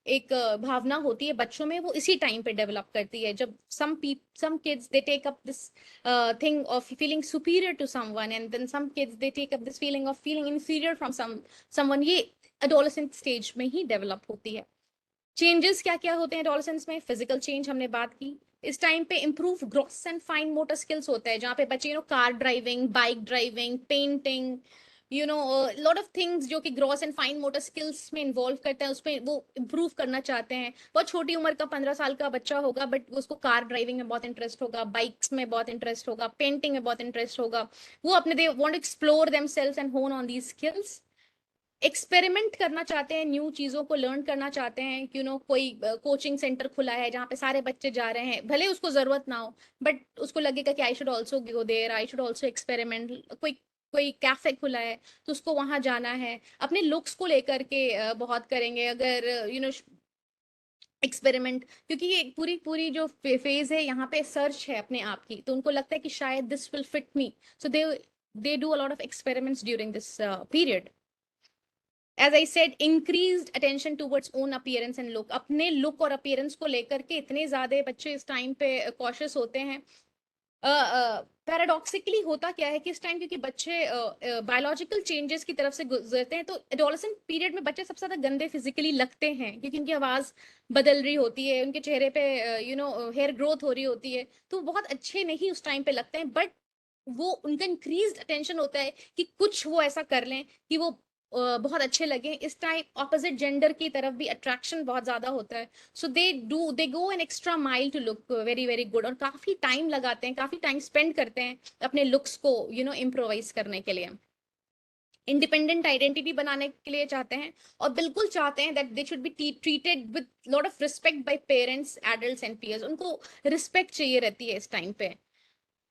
एक भावना होती है बच्चों में, वो इसी टाइम पे डेवलप करती है जब some kids they take up this thing of feeling superior to someone, and then some kids they take up this feeling of feeling inferior from someone, ये adolescent stage में ही डेवलप होती है। Changes क्या क्या होते हैं एडोलेसेंस में? Physical change हमने बात की, इस टाइम पे improve gross and fine motor skills होता है, जहाँ पे बच्चे car driving, bike driving, painting, lot of things जो कि gross and fine motor skills में इन्वॉल्व करते हैं, उसमें वो इम्प्रूव करना चाहते हैं। बहुत छोटी उम्र का 15 साल का बच्चा होगा, बट उसको कार ड्राइविंग में बहुत इंटरेस्ट होगा, बाइक्स में बहुत इंटरेस्ट होगा, पेंटिंग में बहुत इंटरेस्ट होगा, वो अपने they want to explore themselves and hone on these skills. Experiment करना चाहते हैं, न्यू चीजों को लर्न करना चाहते हैं, कोई कोचिंग सेंटर खुला है जहाँ पे सारे बच्चे जा रहे हैं, भले उसको जरूरत ना हो, बट उसको लगेगा कि I should also go there, I should also experiment. कोई कोई कैफे खुला है तो उसको वहां जाना है। अपने लुक्स को लेकर के बहुत करेंगे अगर एक्सपेरिमेंट, क्योंकि ये पूरी पूरी जो फेज है यहाँ पे सर्च है अपने आप की, तो उनको लगता है कि शायद this will fit me, so they do a lot of experiments during this period. As I said, increased attention towards own appearance and look, अपने लुक और अपीयरेंस को लेकर के इतने ज्यादा बच्चे इस टाइम पे कॉशियस होते हैं पैराडॉक्सिकली होता क्या है कि इस टाइम क्योंकि बच्चे बायोलॉजिकल चेंजेस की तरफ से गुजरते हैं, तो एडोलेसेंट पीरियड में बच्चे सबसे ज्यादा गंदे फिजिकली लगते हैं, क्योंकि उनकी आवाज बदल रही होती है, उनके चेहरे पे हेयर ग्रोथ हो रही होती है, तो वो बहुत अच्छे नहीं उस टाइम पे लगते हैं। बट वो उनका इंक्रीज्ड अटेंशन होता है कि कुछ वो ऐसा कर लें कि वो बहुत अच्छे लगे। इस टाइम ऑपोजिट जेंडर की तरफ भी अट्रैक्शन बहुत ज्यादा होता है, so they go an extra mile to look very very good, और काफी टाइम लगाते हैं, काफी टाइम स्पेंड करते हैं अपने लुक्स को इम्प्रोवाइज करने के लिए, इंडिपेंडेंट आइडेंटिटी बनाने के लिए चाहते हैं, और बिल्कुल चाहते हैं that they should be treated with lot of respect by parents, adults and peers. उनको रिस्पेक्ट चाहिए रहती है इस टाइम पे।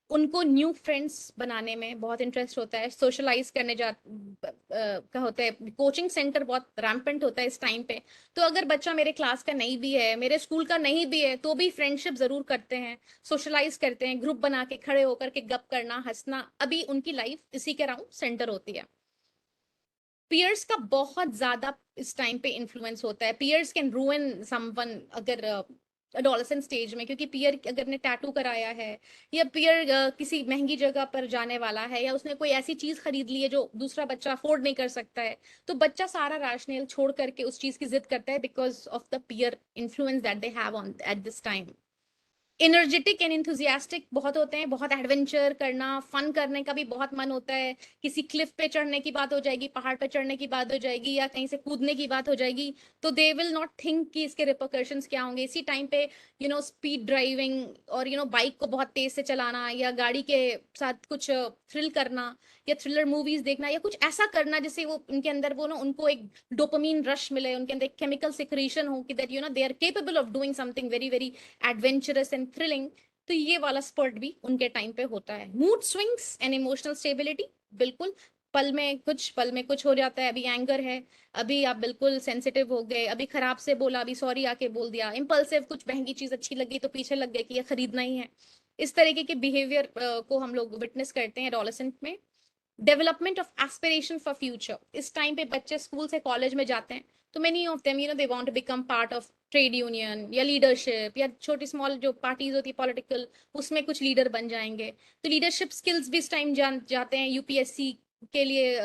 उनको न्यू फ्रेंड्स बनाने में बहुत इंटरेस्ट होता है, सोशलाइज करने का होता है, कोचिंग सेंटर बहुत रैम्पेंट होता है इस टाइम पे। तो अगर बच्चा मेरे क्लास का नहीं भी है, मेरे स्कूल का नहीं भी है, तो भी फ्रेंडशिप जरूर करते हैं, सोशलाइज करते हैं, ग्रुप बना के खड़े होकर के गप करना, हंसना, अभी उनकी लाइफ इसी के अराउंड सेंटर होती है। पियर्स का बहुत ज्यादा इस टाइम पे इन्फ्लुएंस होता है। पियर्स कैन रूइन समवन अगर एडोलेसेंट स्टेज में, क्योंकि पियर अगर ने टैटू कराया है, या पियर किसी महंगी जगह पर जाने वाला है, या उसने कोई ऐसी चीज खरीद ली है जो दूसरा बच्चा अफोर्ड नहीं कर सकता है, तो बच्चा सारा रैशनल छोड़ करके उस चीज की जिद करता है because of the peer influence that they have on at this time. Energetic and enthusiastic बहुत होते हैं, बहुत एडवेंचर करना, फन करने का भी बहुत मन होता है। किसी क्लिफ पे चढ़ने की बात हो जाएगी, पहाड़ पे चढ़ने की बात हो जाएगी, या कहीं से कूदने की बात हो जाएगी, तो दे विल नॉट थिंक कि इसके रिपरकशंस क्या होंगे। इसी टाइम पे स्पीड ड्राइविंग और बाइक को बहुत तेज से चलाना, या गाड़ी के साथ कुछ थ्रिल करना, या थ्रिलर मूवीज देखना, या कुछ ऐसा करना जिससे वो उनके अंदर वो ना उनको एक डोपामीन रश मिले, उनके अंदर एक केमिकल सिक्रीशन हो कि that they are capable of doing something very very adventurous and thrilling. तो ये वाला स्पर्ट भी उनके टाइम पे होता है। Mood swings and emotional stability, बिल्कुल पल में कुछ हो जाता है। अभी एंगर है, अभी आप बिल्कुल सेंसिटिव हो गए, अभी खराब से बोला, अभी सॉरी आके बोल दिया, इम्पल्सिव, कुछ महंगी चीज अच्छी लगी तो पीछे लग गए कि ये खरीदना ही है। इस तरीके के बिहेवियर को हम लोग विटनेस करते हैं एडोलेसेंट में। Development of aspiration for future, इस टाइम पे बच्चे स्कूल से कॉलेज में जाते हैं, तो many of them they want to become part of trade union या लीडरशिप, या छोटी स्मॉल जो पार्टीज होती है पॉलिटिकल, उसमें कुछ लीडर बन जाएंगे। तो लीडरशिप स्किल्स भी इस टाइम जाते हैं, यूपीएससी के लिए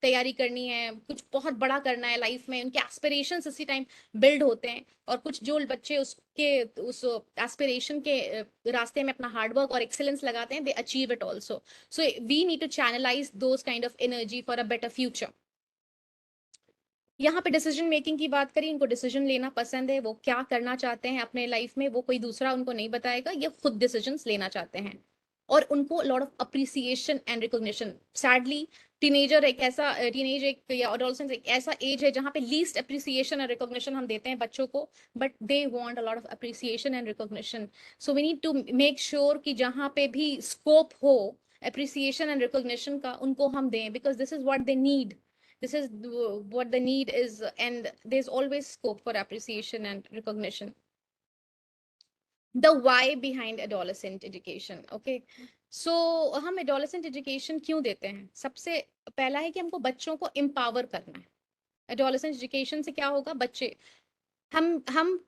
तैयारी करनी है, कुछ बहुत बड़ा करना है लाइफ में, उनके एस्पिरेशंस इसी टाइम बिल्ड होते हैं। और कुछ जो बच्चे उस एस्पिरेशन के रास्ते में अपना हार्डवर्क और एक्सेलेंस लगाते हैं, they achieve it also. So we need to channelize those kind of energy for a better future. यहाँ पे डिसीजन मेकिंग की बात करी, उनको डिसीजन लेना पसंद है, वो क्या करना चाहते हैं अपने लाइफ में, वो कोई दूसरा उनको नहीं बताएगा, ये खुद डिसीजंस लेना चाहते हैं। और उनको lot of appreciation and recognition. Sadly teenage एक या एडोलेसेंस एक ऐसा एज है जहाँ पे लीस्ट अप्रिसिएशन और रिकॉग्निशन हम देते हैं बच्चों को, but they want a lot of appreciation and recognition. So we need to make sure कि जहाँ पे भी स्कोप हो अप्रिसिएशन एंड रिकॉग्निशन का, उनको हम दें, because this is what they need, this is what the need is, and there's always scope for appreciation and recognition. The why behind adolescent education, okay, so हम adolescent education क्यों देते हैं? सबसे पहला है कि हमको बच्चों को empower करना है। adolescent education से क्या होगा? बच्चे हम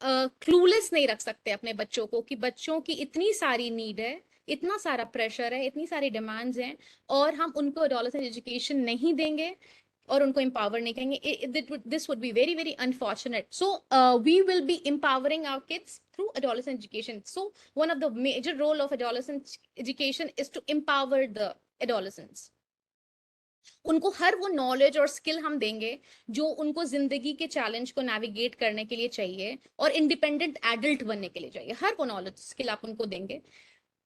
क्लूलेस नहीं रख सकते अपने बच्चों को कि बच्चों की इतनी सारी नीड है, इतना सारा प्रेशर है, इतनी सारी डिमांड्स हैं, और हम उनको एडोलेसेंट एजुकेशन नहीं देंगे और उनको empower नहीं करेंगे। This would be very very unfortunate. So we will be empowering our kids through adolescent education. So one of the major role of adolescent education is to empower the adolescents. उनको हर वो knowledge और skill हम देंगे जो उनको जिंदगी के challenge को नेविगेट करने के लिए चाहिए, और इंडिपेंडेंट एडल्ट बनने के लिए चाहिए। हर वो नॉलेज स्किल आप उनको देंगे,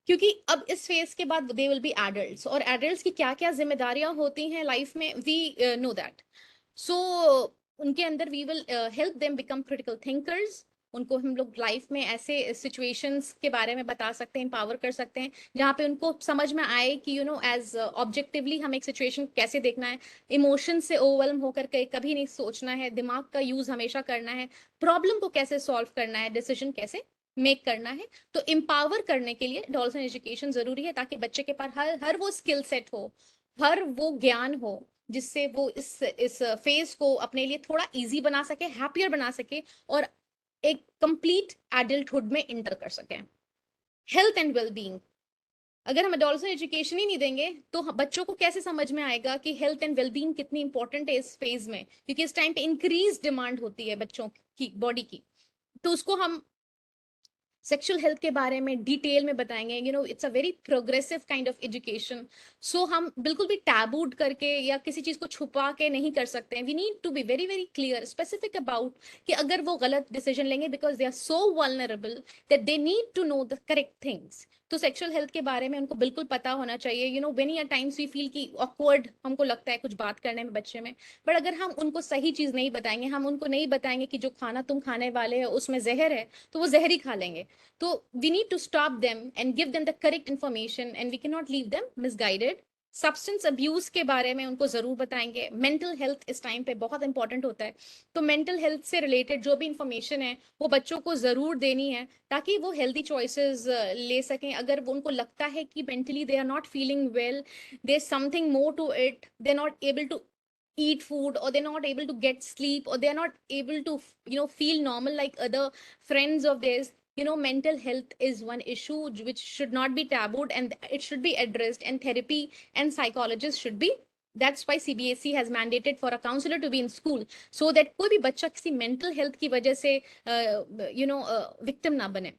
क्योंकि अब इस फेज के बाद दे विल बी एडल्ट्स, और एडल्ट्स की क्या क्या जिम्मेदारियां होती हैं लाइफ में, वी नो दैट। सो उनके अंदर we will help them become critical thinkers. उनको हम लोग लाइफ में ऐसे सिचुएशंस के बारे में बता सकते हैं, empower कर सकते हैं, जहाँ पे उनको समझ में आए कि एज ऑब्जेक्टिवली हम एक सिचुएशन कैसे देखना है, इमोशन से ओवरवेल्म होकर के कभी नहीं सोचना है, दिमाग का यूज हमेशा करना है, प्रॉब्लम को कैसे सॉल्व करना है, डिसीजन कैसे मेक करना है। तो empower करने के लिए एडोलेसेंट एजुकेशन जरूरी है, ताकि बच्चे के पास हर वो स्किल सेट हो, हर वो ज्ञान हो, जिससे वो इस फेज को अपने लिए थोड़ा इजी बना सके, हैप्पियर बना सके, और एक कंप्लीट एडल्टहुड में इंटर कर सके। Health and wellbeing. अगर हम एडोलसेंट एजुकेशन ही नहीं देंगे तो बच्चों को कैसे समझ में आएगा कि हेल्थ एंड वेलबींग कितनी इंपॉर्टेंट है इस फेज में, क्योंकि इस टाइम पे इंक्रीज डिमांड होती है बच्चों की बॉडी की। तो उसको हम सेक्सुअल हेल्थ के बारे में डिटेल में बताएंगे। It's a very progressive kind of education. So हम बिल्कुल भी टैबूड करके या किसी चीज को छुपा के नहीं कर सकते हैं। We need to be very very clear specific about कि अगर वो गलत डिसीजन लेंगे because they are so vulnerable that they need to know the correct things. तो सेक्सुअल हेल्थ के बारे में उनको बिल्कुल पता होना चाहिए। Many are times we feel कि ऑकवर्ड हमको लगता है कुछ बात करने में बच्चे में, पर अगर हम उनको सही चीज नहीं बताएंगे, हम उनको नहीं बताएंगे कि जो खाना तुम खाने वाले हो उसमें जहर है, तो वो जहर ही खा लेंगे। तो we need to stop them and give them the correct information and we cannot leave them misguided. Substance abuse के बारे में उनको जरूर बताएंगे। मेंटल हेल्थ इस टाइम पे बहुत इंपॉर्टेंट होता है, तो मेंटल हेल्थ से रिलेटेड जो भी इंफॉर्मेशन है वो बच्चों को जरूर देनी है ताकि वो हेल्दी चॉइसेस ले सकें। अगर वो उनको लगता है कि mentally they are not feeling well, there something more to it, they are not able to eat food, or they're not able to get sleep, or they're not able to feel normal like other friends of theirs. Mental health is one issue which should not be tabooed and it should be addressed, and therapy and psychologists should be. That's why CBSE has mandated for a counselor to be in school, so that कोई भी बच्चा किसी mental health की वजह से victim ना बने।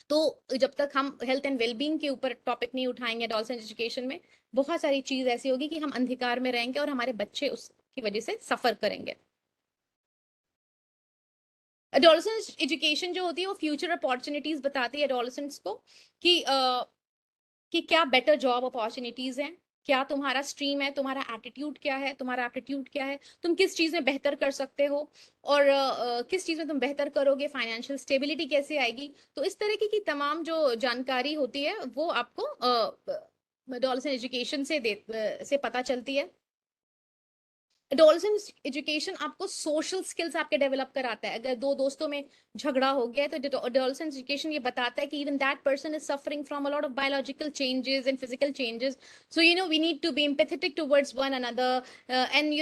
तो जब तक हम हेल्थ एंड वेलबींग के ऊपर टॉपिक नहीं उठाएंगे एडोलसेंट एजुकेशन में, बहुत सारी चीज ऐसी होगी कि हम अंधकार में रहेंगे और हमारे बच्चे उसकी वजह से सफर करेंगे। एडोलसेंट एजुकेशन जो होती है वो फ्यूचर अपॉर्चुनिटीज बताती है एडोलसेंट्स को कि कि क्या बेटर जॉब अपॉर्चुनिटीज हैं, क्या तुम्हारा स्ट्रीम है, तुम्हारा एटीट्यूड क्या है, तुम्हारा एप्टीट्यूड क्या है, तुम किस चीज में बेहतर कर सकते हो, और किस चीज में तुम बेहतर करोगे, फाइनेंशियल स्टेबिलिटी कैसे आएगी। तो इस तरीके की तमाम जो जानकारी होती है वो आपको एडोलसेंट एजुकेशन से पता चलती है। एडोलसेंस एजुकेशन आपको सोशल स्किल्स आपके डेवलप कराता है। अगर दो दोस्तों में झगड़ा हो गया है तो एडोलसेंस एजुकेशन ये बताता है कि even that person is suffering from a lot of biological changes and physical changes. So we need to be empathetic towards one another, and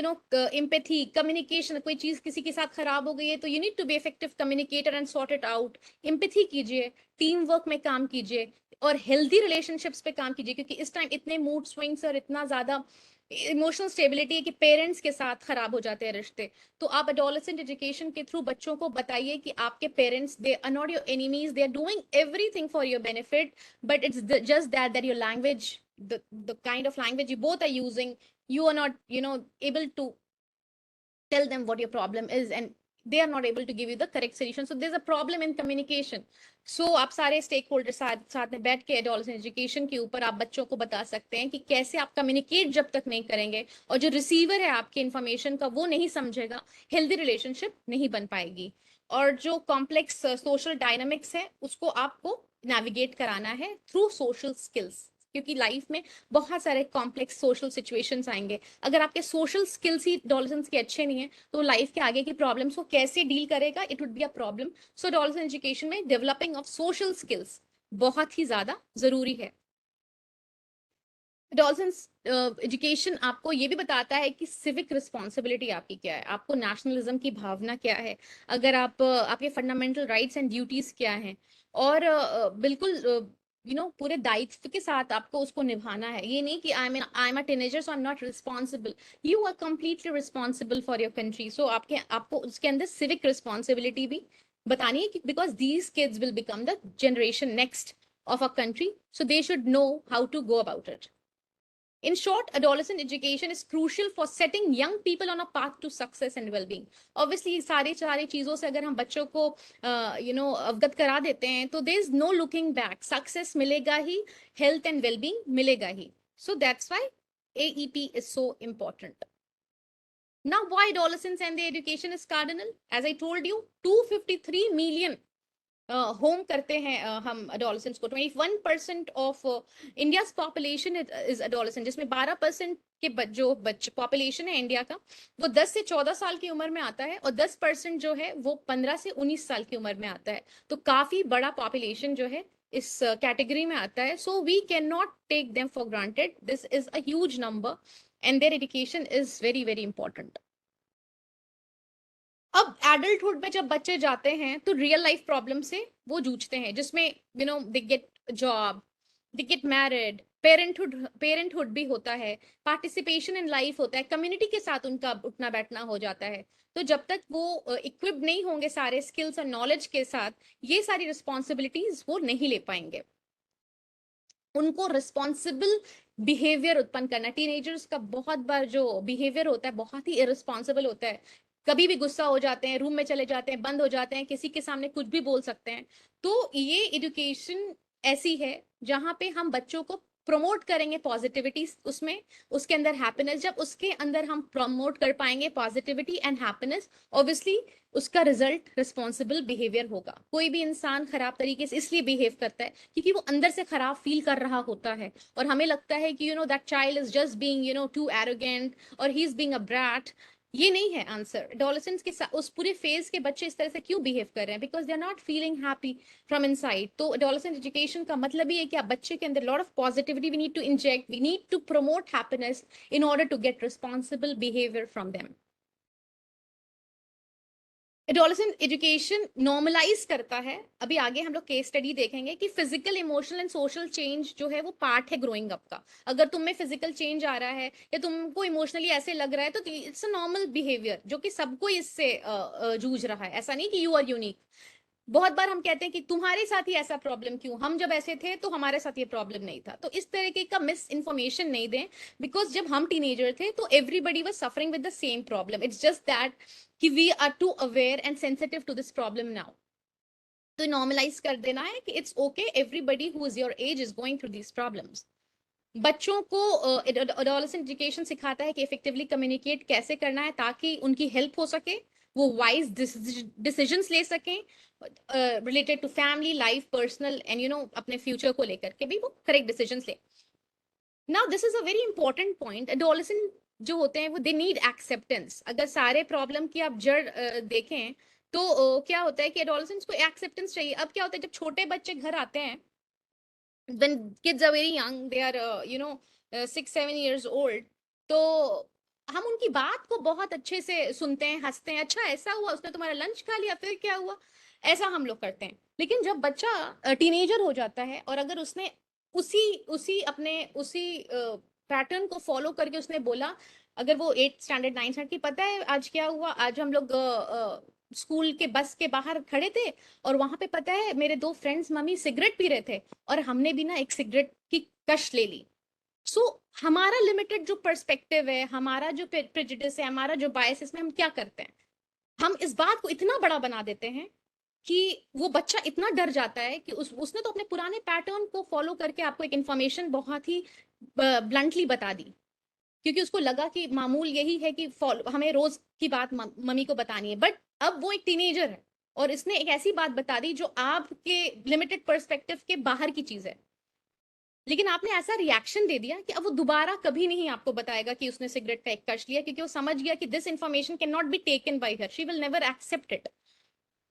empathy communication. कोई चीज किसी के साथ खराब हो गई है तो you need to be effective communicator and sort it out. Empathy कीजिए, टीम वर्क में काम कीजिए और हेल्दी रिलेशनशिप्स पे काम कीजिए, क्योंकि इस टाइम इतने मूड स्विंग्स और इतना ज्यादा इमोशनल स्टेबिलिटी है कि पेरेंट्स के साथ खराब हो जाते हैं रिश्ते। तो आप एडोलेसेंट एजुकेशन के थ्रू बच्चों को बताइए कि आपके parents they are not your enemies, they are doing everything for your benefit, but it's just that your language, the kind of language you both are using, you are not able to tell them what your problem is, and they are not able to give you the correct solution. So there's a problem in communication. So आप सारे stake holder साथ में बैठ के adolescent education के ऊपर आप बच्चों को बता सकते हैं कि कैसे आप कम्युनिकेट जब तक नहीं करेंगे और जो रिसीवर है आपके इन्फॉर्मेशन का वो नहीं समझेगा, हेल्दी रिलेशनशिप नहीं बन पाएगी। और जो कॉम्प्लेक्स सोशल डायनामिक्स है उसको आपको नेविगेट कराना है थ्रू सोशल स्किल्स, क्योंकि लाइफ में बहुत सारे कॉम्प्लेक्स सोशल सिचुएशंस आएंगे। अगर आपके सोशल स्किल्स ही एडोलसेंस के अच्छे नहीं है तो लाइफ के आगे की प्रॉब्लम्स को कैसे डील करेगा, it would be a problem. So adolescent education में डेवलपिंग ऑफ सोशल स्किल्स बहुत ही ज्यादा जरूरी है। एडोलसेंस एजुकेशन आपको ये भी बताता है कि सिविक रिस्पॉन्सिबिलिटी आपकी क्या है, आपको नेशनलिज्म की भावना क्या है, अगर आपके फंडामेंटल राइट्स एंड ड्यूटीज क्या हैं, और बिल्कुल पूरे दायित्व के साथ आपको उसको निभाना है। ये नहीं कि I am a teenager so I am not responsible, you are completely responsible for your country. So आपको उसके अंदर सिविक रिस्पॉन्सिबिलिटी भी बतानी है, because these kids will become the generation next of a country, so they should know how to go about it. In short, adolescent education is crucial for setting young people on a path to success and well-being. Obviously, सारी चीजों से अगर हम बच्चों को अवगत करा देते हैं तो there is no looking back. Success मिलेगा ही, health and well-being मिलेगा ही. So that's why AEP is so important. Now, why adolescence and their education is cardinal? As I told you, 253 million home करते हैं हम एडोलसेंट्स को। 21% of India population is adolescent, जिसमें 12% के जो population है India का वो 10 से 14 साल की उम्र में आता है, और 10% जो है वो 15 से 19 साल की उम्र में आता है। तो काफी बड़ा पॉपुलेशन जो है इस कैटेगरी में आता है। So we can not take them for granted, this is a huge number and their education is very very important. अब एडल्टहुड में जब बच्चे जाते हैं तो रियल लाइफ प्रॉब्लम से वो जूझते हैं, जिसमें they get job, they get married, parenthood भी होता है, पार्टिसिपेशन इन लाइफ होता है, कम्युनिटी के साथ उनका उठना बैठना हो जाता है। तो जब तक वो इक्विप्ड नहीं होंगे सारे स्किल्स और नॉलेज के साथ, ये सारी रिस्पॉन्सिबिलिटीज वो नहीं ले पाएंगे। उनको रिस्पॉन्सिबल बिहेवियर उत्पन्न करना, टीनेजर्स का बहुत बार जो बिहेवियर होता है बहुत ही इरिस्पॉन्सिबल होता है। कभी भी गुस्सा हो जाते हैं, रूम में चले जाते हैं, बंद हो जाते हैं, किसी के सामने कुछ भी बोल सकते हैं। तो ये एजुकेशन ऐसी है जहां पे हम बच्चों को प्रमोट करेंगे पॉजिटिविटी, उसमें उसके अंदर हैप्पीनेस, जब उसके अंदर हम प्रमोट कर पाएंगे पॉजिटिविटी एंड हैप्पीनेस, ऑब्वियसली उसका रिजल्ट रिस्पॉन्सिबल बिहेवियर होगा। कोई भी इंसान खराब तरीके से इसलिए बिहेव करता है क्योंकि वो अंदर से खराब फील कर रहा होता है, और हमें लगता है कि that child is just being too arrogant, और he is being a brat. ये नहीं है आंसर। एडोलेसेंस के साथ उस पूरे फेज के बच्चे इस तरह से क्यों बिहेव कर रहे हैं? Because they are not feeling happy from inside. तो एडोलेसेंट एजुकेशन का मतलब ही है कि आप बच्चे के अंदर lot of positivity we need to inject, we need to promote happiness in order to get responsible behaviour from them. Adolescent education normalise करता है, अभी आगे हम लोग केस स्टडी देखेंगे कि physical, emotional and social change जो है वो पार्ट है ग्रोइंग अप का। अगर तुम में फिजिकल चेंज आ रहा है या तुमको इमोशनली ऐसे लग रहा है तो इट्स अ नॉर्मल बिहेवियर, जो कि सबको इससे जूझ रहा है। ऐसा नहीं कि यू आर यूनिक। बहुत बार हम कहते हैं कि तुम्हारे साथ ही ऐसा प्रॉब्लम क्यों, हम जब ऐसे थे तो हमारे साथ ये प्रॉब्लम नहीं था। तो इस तरीके का मिस इन्फॉर्मेशन नहीं दें, बिकॉज जब हम टीनेजर थे तो everybody was suffering with the same problem. It's just that कि we are too aware and sensitive to this problem now. तो नॉर्मलाइज कर देना है कि it's okay, everybody who is your age is going through these problems. बच्चों को adolescent education सिखाता है कि इफेक्टिवली कम्युनिकेट कैसे करना है ताकि उनकी हेल्प हो सके, वो वाइज डिसीजंस ले सकें related to family life, personal and अपने फ्यूचर को लेकर के भी वो करेक्ट डिसीजंस ले। Now this is a very important point. Adolescent जो होते हैं वो दे नीड एक्सेप्टेंस। अगर सारे प्रॉब्लम की आप जड़ देखें तो क्या होता है कि एडोलेसेंट्स को एक्सेप्टेंस चाहिए। अब क्या होता है जब छोटे बच्चे घर आते हैं, when kids are very young, they are 6-7 years old, तो हम उनकी बात को बहुत अच्छे से सुनते हैं, हंसते हैं, अच्छा ऐसा हुआ, उसने तुम्हारा लंच खा लिया, फिर क्या हुआ, ऐसा हम लोग करते हैं। लेकिन जब बच्चा टीनेजर हो जाता है और अगर उसने उसी उसी अपने उसी पैटर्न को फॉलो करके उसने बोला, अगर वो 8 स्टैंडर्ड 9 स्टैंडर्ड की, पता है आज क्या हुआ, आज हम लोग स्कूल के बस के बाहर खड़े थे और वहां पे पता है मेरे 2 फ्रेंड्स मम्मी सिगरेट पी रहे थे और हमने भी ना एक सिगरेट की कश ले ली। सो हमारा लिमिटेड जो पर्सपेक्टिव है, हमारा जो प्रेजुडिस है, हमारा जो बायस, इसमें हम क्या करते हैं, हम इस बात को इतना बड़ा बना देते हैं कि वो बच्चा इतना डर जाता है कि उसने तो अपने पुराने पैटर्न को फॉलो करके आपको एक इंफॉर्मेशन बहुत ही ब्लंटली बता दी, क्योंकि उसको लगा कि मामूल यही है कि हमें रोज की बात मम्मी को बतानी है। बट अब वो एक टीनेजर है और इसने एक ऐसी बात बता दी जो आपके लिमिटेड पर्सपेक्टिव के बाहर की चीज है, लेकिन आपने ऐसा रिएक्शन दे दिया कि अब वो दोबारा कभी नहीं आपको बताएगा कि उसने सिगरेट का एक कश लिया, क्योंकि वो समझ गया कि this information can not be taken by her, she will never accept it.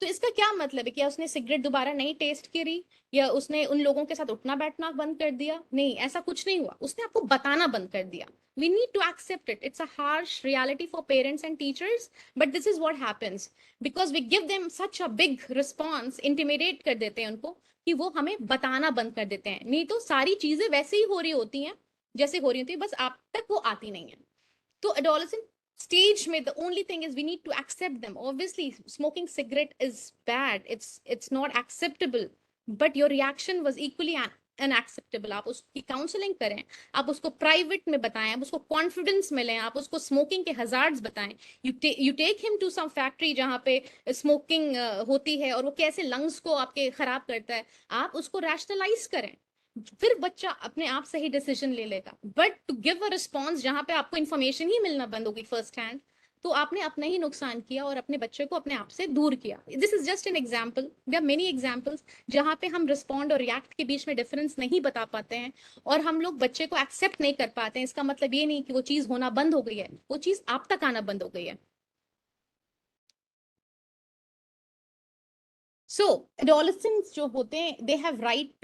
तो इसका क्या मतलब है? कि उसने सिगरेट दोबारा नहीं टेस्ट करी या उसने उन लोगों के साथ उठना बैठना बंद कर दिया? नहीं, ऐसा कुछ नहीं हुआ, उसने आपको बताना बंद कर दिया। We need to accept it. It's a harsh reality for parents and teachers, but this is what happens because we give them such a big response, intimidate कर देते हैं उनको कि वो हमें बताना बंद कर देते हैं। नहीं तो सारी चीजें वैसे ही हो रही होती हैं जैसे हो रही होती है, बस आप तक वो आती नहीं है। तो adolescent stage में the only thing is we need to accept them. Obviously smoking cigarette is bad, it's not acceptable, but your reaction was equally unacceptable. आप उसकी काउंसलिंग करें, आप उसको प्राइवेट में बताएं, आप उसको कॉन्फिडेंस मिलें, आप उसको स्मोकिंग के हजार्ड्स बताएं। You take him to some factory जहां पे स्मोकिंग होती है और वो कैसे लंग्स को आपके खराब करता है, आप उसको रैशनलाइज करें, फिर बच्चा अपने आप सही डिसीजन ले लेगा। But to give a response जहां पे आपको इन्फॉर्मेशन ही मिलना बंद हो गई फर्स्ट हैंड, तो आपने अपना ही नुकसान किया और अपने बच्चे को अपने आप से दूर किया। This is just an example, there are many examples जहां पे हम रिस्पॉन्ड और रिएक्ट के बीच में डिफरेंस नहीं बता पाते हैं और हम लोग बच्चे को एक्सेप्ट नहीं कर पाते हैं। इसका मतलब ये नहीं कि वो चीज होना बंद हो गई है, वो चीज आप तक आना बंद हो गई है। सो एडोलेसेंट्स जो होते हैं, they have right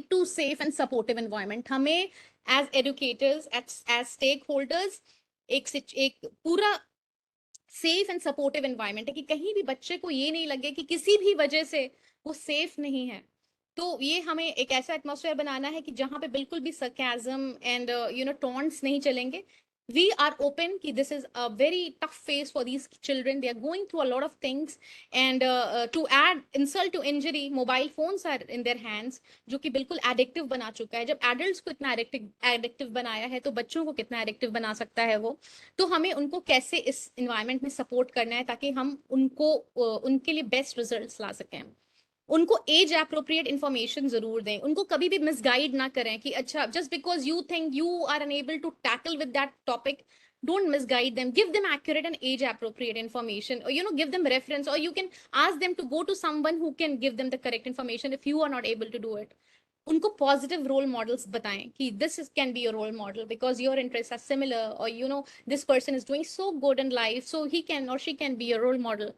to safe and supportive environment। हमें as educators, as stakeholders एक पूरा सेफ एंड सपोर्टिव एनवायरनमेंट है, कि कहीं भी बच्चे को ये नहीं लगे कि किसी भी वजह से वो सेफ नहीं है। तो ये हमें एक ऐसा एटमॉस्फेयर बनाना है कि जहां पे बिल्कुल भी सरकाजम एंड टॉन्ट्स नहीं चलेंगे। We are open कि this is a very tough phase for these children. They are going through a lot of things, and to add insult to injury, mobile phones are in their hands, जो कि बिल्कुल addictive बना चुका है। जब adults को इतना addictive बनाया है, तो बच्चों को कितना एडिक्टिव बना सकता है वो। तो हमें उनको कैसे इस इन्वायरमेंट में सपोर्ट करना है, ताकि हम उनको उनके लिए बेस्ट रिजल्ट्स ला सकें। उनको एज एप्रोप्रिएट इंफॉर्मेशन जरूर दें, उनको कभी भी मिसगाइड ना करें कि अच्छा just because you think you are unable to tackle with that topic, don't misguide them, give them accurate and age appropriate information, or give them reference, or you can ask them to go to someone who can give them the correct information if you are not able to do it. उनको positive role models बताएं कि this can be your role model because your interest are similar, और this person is doing so good in life, so he can और she can be your role model.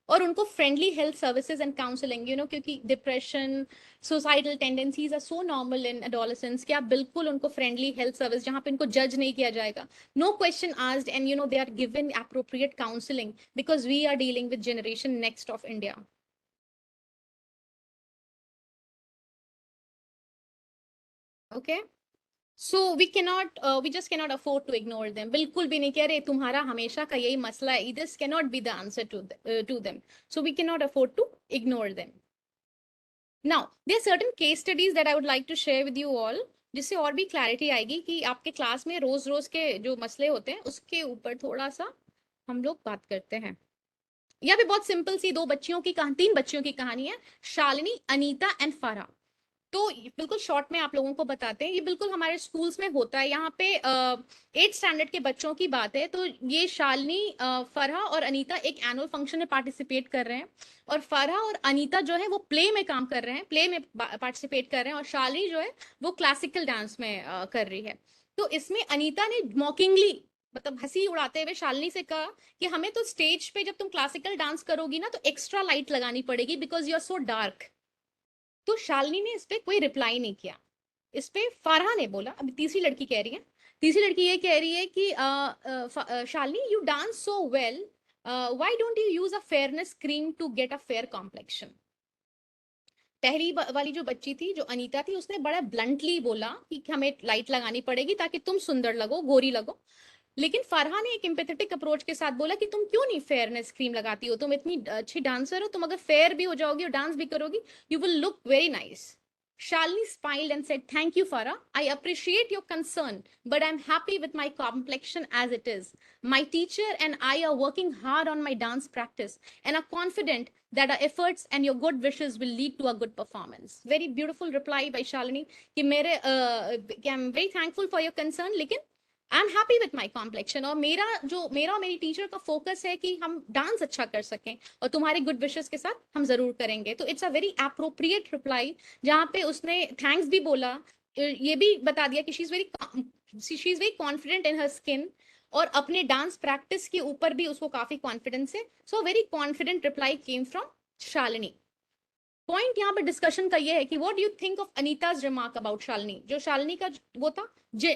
और उनको friendly health services and counselling, क्योंकि depression, suicidal tendencies are so normal in adolescence, कि आप बिल्कुल उनको friendly health service जहां पे उनको जज नहीं किया जाएगा, no question asked, and they are given appropriate counselling, because we are dealing with generation next of India. Okay, so we just cannot afford to ignore them. बिल्कुल भी नहीं कह रहे तुम्हारा हमेशा का यही मसला है, this cannot be the answer to them, so we cannot afford to ignore them. Now there are certain case studies that I would like to share with you all, जिससे और भी क्लैरिटी आएगी कि आपके क्लास में रोज रोज के जो मसले होते हैं उसके ऊपर थोड़ा सा हम लोग बात करते हैं। यहाँ पे बहुत सिंपल सी दो बच्चियों की कहानी, तीन बच्चियों की कहानी है, शालिनी, अनीता एंड फरहा। तो बिल्कुल शॉर्ट में आप लोगों को बताते हैं, ये बिल्कुल हमारे स्कूल्स में होता है। यहाँ पे 8th स्टैंडर्ड के बच्चों की बात है। तो ये शालिनी, फरहा और अनीता एक एनुअल फंक्शन में पार्टिसिपेट कर रहे हैं, और फरहा और अनीता जो है वो प्ले में काम कर रहे हैं, प्ले में पार्टिसिपेट कर रहे हैं, और शालिनी जो है वो क्लासिकल डांस में कर रही है। तो इसमें अनीता ने मॉकिंगली, मतलब हंसी उड़ाते हुए, शालिनी से कहा कि हमें तो स्टेज पे जब तुम क्लासिकल डांस करोगी ना, तो एक्स्ट्रा लाइट लगानी पड़ेगी because you are so dark. तो शालिनी ने इस पे कोई रिप्लाई नहीं किया। इस पे फरहा ने बोला, अभी तीसरी लड़की कह रही है, तीसरी लड़की ये कह रही है कि Shalini, you dance so well, why don't you use a fairness cream to get a fair complexion. पहली वाली जो बच्ची थी, जो अनीता थी, उसने बड़ा ब्लंटली बोला कि हमें लाइट लगानी पड़ेगी ताकि तुम सुंदर लगो, गोरी लगो। लेकिन फरहा ने एक एम्पैथेटिक अप्रोच के साथ बोला कि तुम क्यों नहीं फेयरनेस क्रीम लगाती हो, तुम इतनी अच्छी डांसर हो, तुम अगर फेयर भी हो जाओगी और डांस भी करोगी, you will look very nice. Shalini smiled and said, "Thank you, Farah. I appreciate your concern, but I'm happy with my complexion as it is. My teacher and I are working hard on my dance practice and are confident that our efforts and your good wishes will lead to a good performance." Very beautiful reply by Shalini. I'm very thankful for your concern, लेकिन I am happy with my complexion, और मेरा और मेरी teacher का focus है कि हम dance अच्छा कर सकें, और तुम्हारे गुड विशेस के साथ हम जरूर करेंगे। तो it's a very appropriate reply, जहाँ पे उसने थैंक्स भी बोला, ये भी बता दिया कि she is very confident in her skin, और अपने डांस प्रैक्टिस के ऊपर भी उसको काफी कॉन्फिडेंस है। So very confident reply came from Shalini. Point यहाँ पर डिस्कशन का ये है कि what do you think of Anita's remark about Shalini. जो शालिनी का वो था,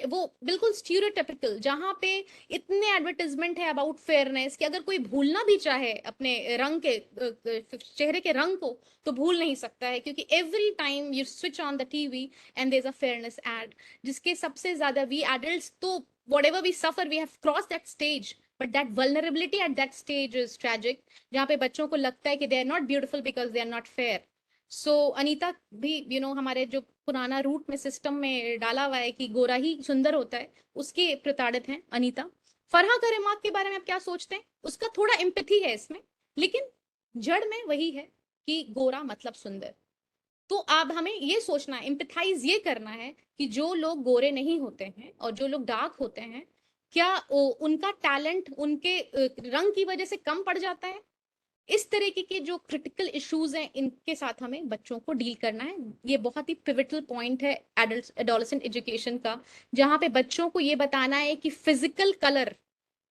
वो बिल्कुल स्टीरियोटाइपिकल, जहां पे इतने एडवर्टाइजमेंट है अबाउट फेयरनेस कि अगर कोई भूलना भी चाहे अपने रंग के चेहरे के रंग को, तो भूल नहीं सकता है, क्योंकि every time you switch on the TV and there is a fairness ad, जिसके सबसे ज्यादा वी एडल्ट्स तो whatever we suffer, we have crossed that stage, but that vulnerability at that stage is tragic, जहाँ पे बच्चों को लगता है कि they are not beautiful because they are not fair. सो अनीता भी हमारे जो पुराना रूट में सिस्टम में डाला हुआ है कि गोरा ही सुंदर होता है, उसके प्रताड़ित हैं अनीता। फरहा का रिमार्क के बारे में आप क्या सोचते हैं? उसका थोड़ा एम्पैथी है इसमें, लेकिन जड़ में वही है कि गोरा मतलब सुंदर। तो अब हमें ये सोचना, एम्पैथाइज ये करना है कि जो लोग गोरे नहीं होते हैं और जो लोग डार्क होते हैं, क्या उनका टैलेंट उनके रंग की वजह से कम पड़ जाता है? इस तरीके के जो क्रिटिकल इश्यूज हैं, इनके साथ हमें बच्चों को डील करना है। ये बहुत ही पिवटल पॉइंट है एडोलेसेंट एजुकेशन का, जहां पे बच्चों को ये बताना है कि फिजिकल कलर,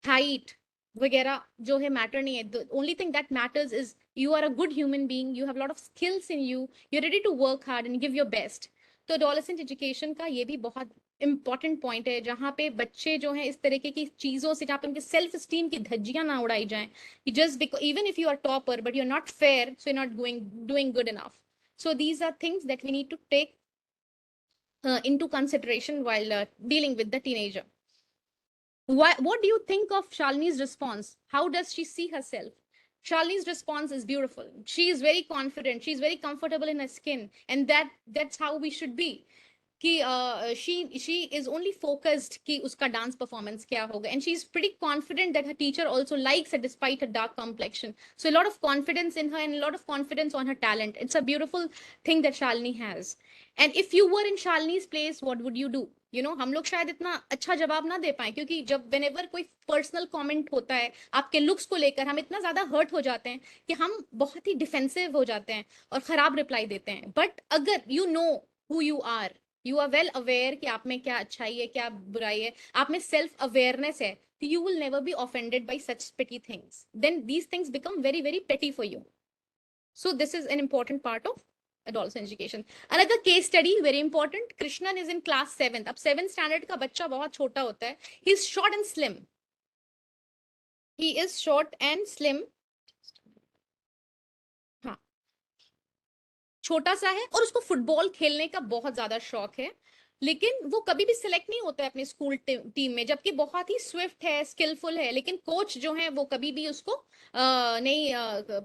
हाइट वगैरह जो है मैटर नहीं है। The only thing that matters is you are a good human being, you have lot of skills in you, you are ready to work hard and give your best. तो adolescent education का ये भी बहुत important point है जहां पे बच्चे जो हैं इस तरीके की चीजों से, जहां पे उनके सेल्फ स्टीम की धज्जियां ना उड़ाई जाएं कि just because even if you are topper but you are not fair so you not going doing good enough. So these are things that we need to take into consideration while dealing with the teenager. What do you think of Shalini's response? How does she see herself? Shalini's response is beautiful. She is very confident. She's very comfortable in her skin, and that's how we should be. कि she is only focused कि उसका dance performance क्या होगा, and she's pretty confident that her teacher also likes her despite her dark complexion. So a lot of confidence in her and a lot of confidence on her talent. It's a beautiful thing that Shalini has. And if you were in Shalini's place, what would you do? You know, हम लोग शायद इतना अच्छा जवाब ना दे पाए, क्योंकि जब whenever कोई पर्सनल कमेंट होता है आपके लुक्स को लेकर, हम इतना ज्यादा हर्ट हो जाते हैं कि हम बहुत ही डिफेंसिव हो जाते हैं और खराब रिप्लाई देते हैं. बट अगर you know who you are, you are well aware कि आप में क्या अच्छाई है क्या बुराई है, आप में सेल्फ अवेयरनेस है, तो you will never be offended by such petty things. Then these things become very very petty for you. So this is an important part of adolescent education. Another case study, very important. Krishnan is in class 7th. अब 7th standard का बच्चा बहुत छोटा होता है. He is short and slim. He is short and slim. हाँ, छोटा सा है और उसको फुटबॉल खेलने का बहुत ज्यादा शौक है, लेकिन वो कभी भी सिलेक्ट नहीं होता है अपने स्कूल टीम में, जबकि बहुत ही स्विफ्ट है, स्किलफुल है, लेकिन कोच जो है वो कभी भी उसको नहीं